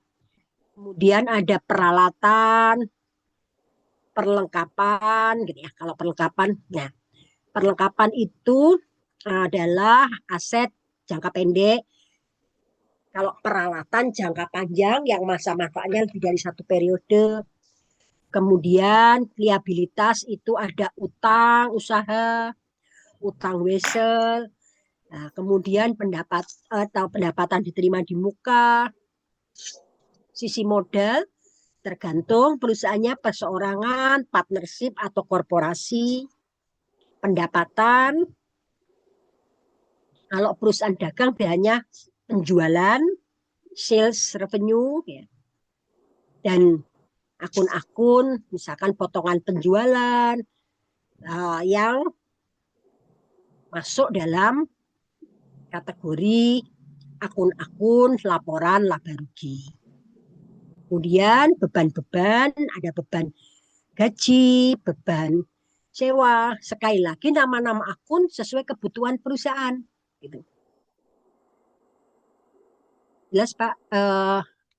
Kemudian ada peralatan, perlengkapan gitu ya. Kalau perlengkapan, nah perlengkapan itu adalah aset jangka pendek. Kalau peralatan jangka panjang yang masa manfaatnya lebih dari 1 periode. Kemudian liabilitas itu ada utang usaha, utang wesel. Nah, kemudian pendapatan diterima di muka. Sisi modal tergantung perusahaannya perseorangan, partnership atau korporasi. Pendapatan, kalau perusahaan dagang biasanya penjualan, sales revenue, ya. Dan akun-akun, misalkan potongan penjualan yang masuk dalam kategori akun-akun laporan laba rugi. Kemudian beban-beban, ada beban gaji, beban sewa. Sekali lagi nama-nama akun sesuai kebutuhan perusahaan. Gitu. Jelas Pak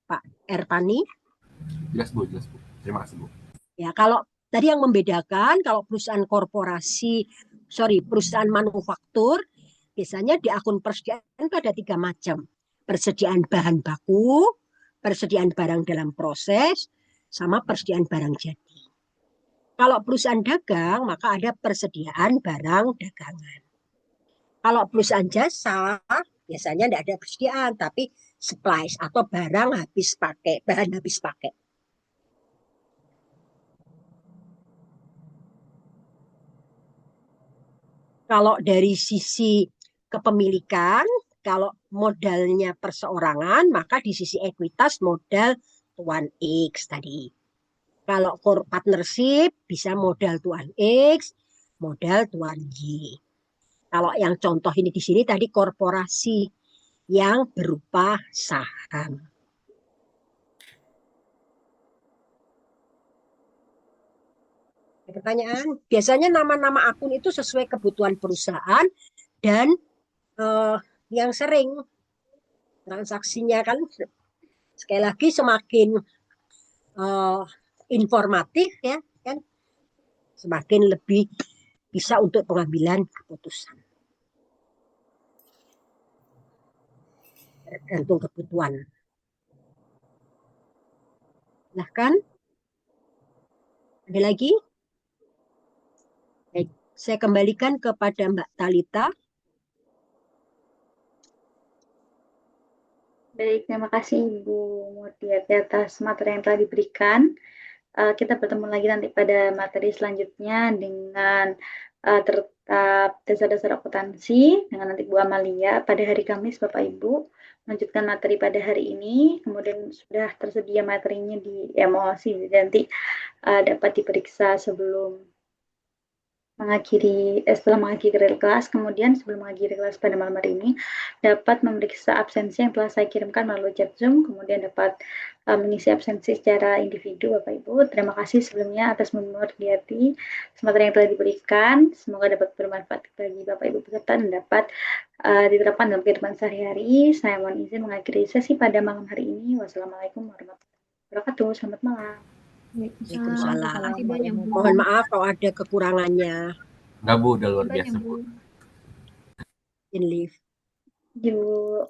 Pak Erpani? Jelas Bu, jelas Bu. Terima kasih Bu. Ya, kalau tadi yang membedakan, kalau perusahaan perusahaan manufaktur, biasanya di akun persediaan itu ada 3 macam. Persediaan bahan baku, persediaan barang dalam proses, sama persediaan barang jadi. Kalau perusahaan dagang, maka ada persediaan barang dagangan. Kalau perusahaan jasa, biasanya tidak ada persediaan, tapi supplies atau barang habis pakai, bahan habis pakai. Kalau dari sisi kepemilikan, kalau modalnya perseorangan, maka di sisi ekuitas modal tuan X tadi. Kalau partnership bisa modal tuan X, modal tuan Y. Kalau yang contoh ini di sini tadi korporasi yang berupa saham. Pertanyaan, biasanya nama-nama akun itu sesuai kebutuhan perusahaan dan yang sering transaksinya kan sekali lagi semakin informatif ya kan, semakin lebih bisa untuk pengambilan keputusan tergantung kebutuhan. Silahkan, ada lagi? Baik, saya kembalikan kepada Mbak Talita. Baik, terima kasih Ibu Murtiati atas materi yang telah diberikan. kita bertemu lagi nanti pada materi selanjutnya dengan tetap dasar-dasar akuntansi dengan nanti Bu Amalia pada hari Kamis, Bapak Ibu. Melanjutkan materi pada hari ini, kemudian sudah tersedia materinya di emosi, nanti dapat diperiksa sebelum setelah mengakhiri kelas, kemudian sebelum mengakhiri kelas pada malam hari ini, dapat memeriksa absensi yang telah saya kirimkan melalui chat Zoom, kemudian dapat mengisi absensi secara individu, Bapak Ibu. Terima kasih sebelumnya atas memperhatikan materi yang telah diberikan. Semoga dapat bermanfaat bagi Bapak Ibu peserta dan dapat diterapkan dalam kehidupan sehari-hari. Saya mohon izin mengakhiri sesi pada malam hari ini. Wassalamualaikum warahmatullahi wabarakatuh. Selamat malam. Waalaikumsalam. Terima kasih banyak, Bu. Mohon maaf kalau ada kekurangannya. Enggak Bu, udah luar Banyak, biasa Bu. Bu. In live. Yuk.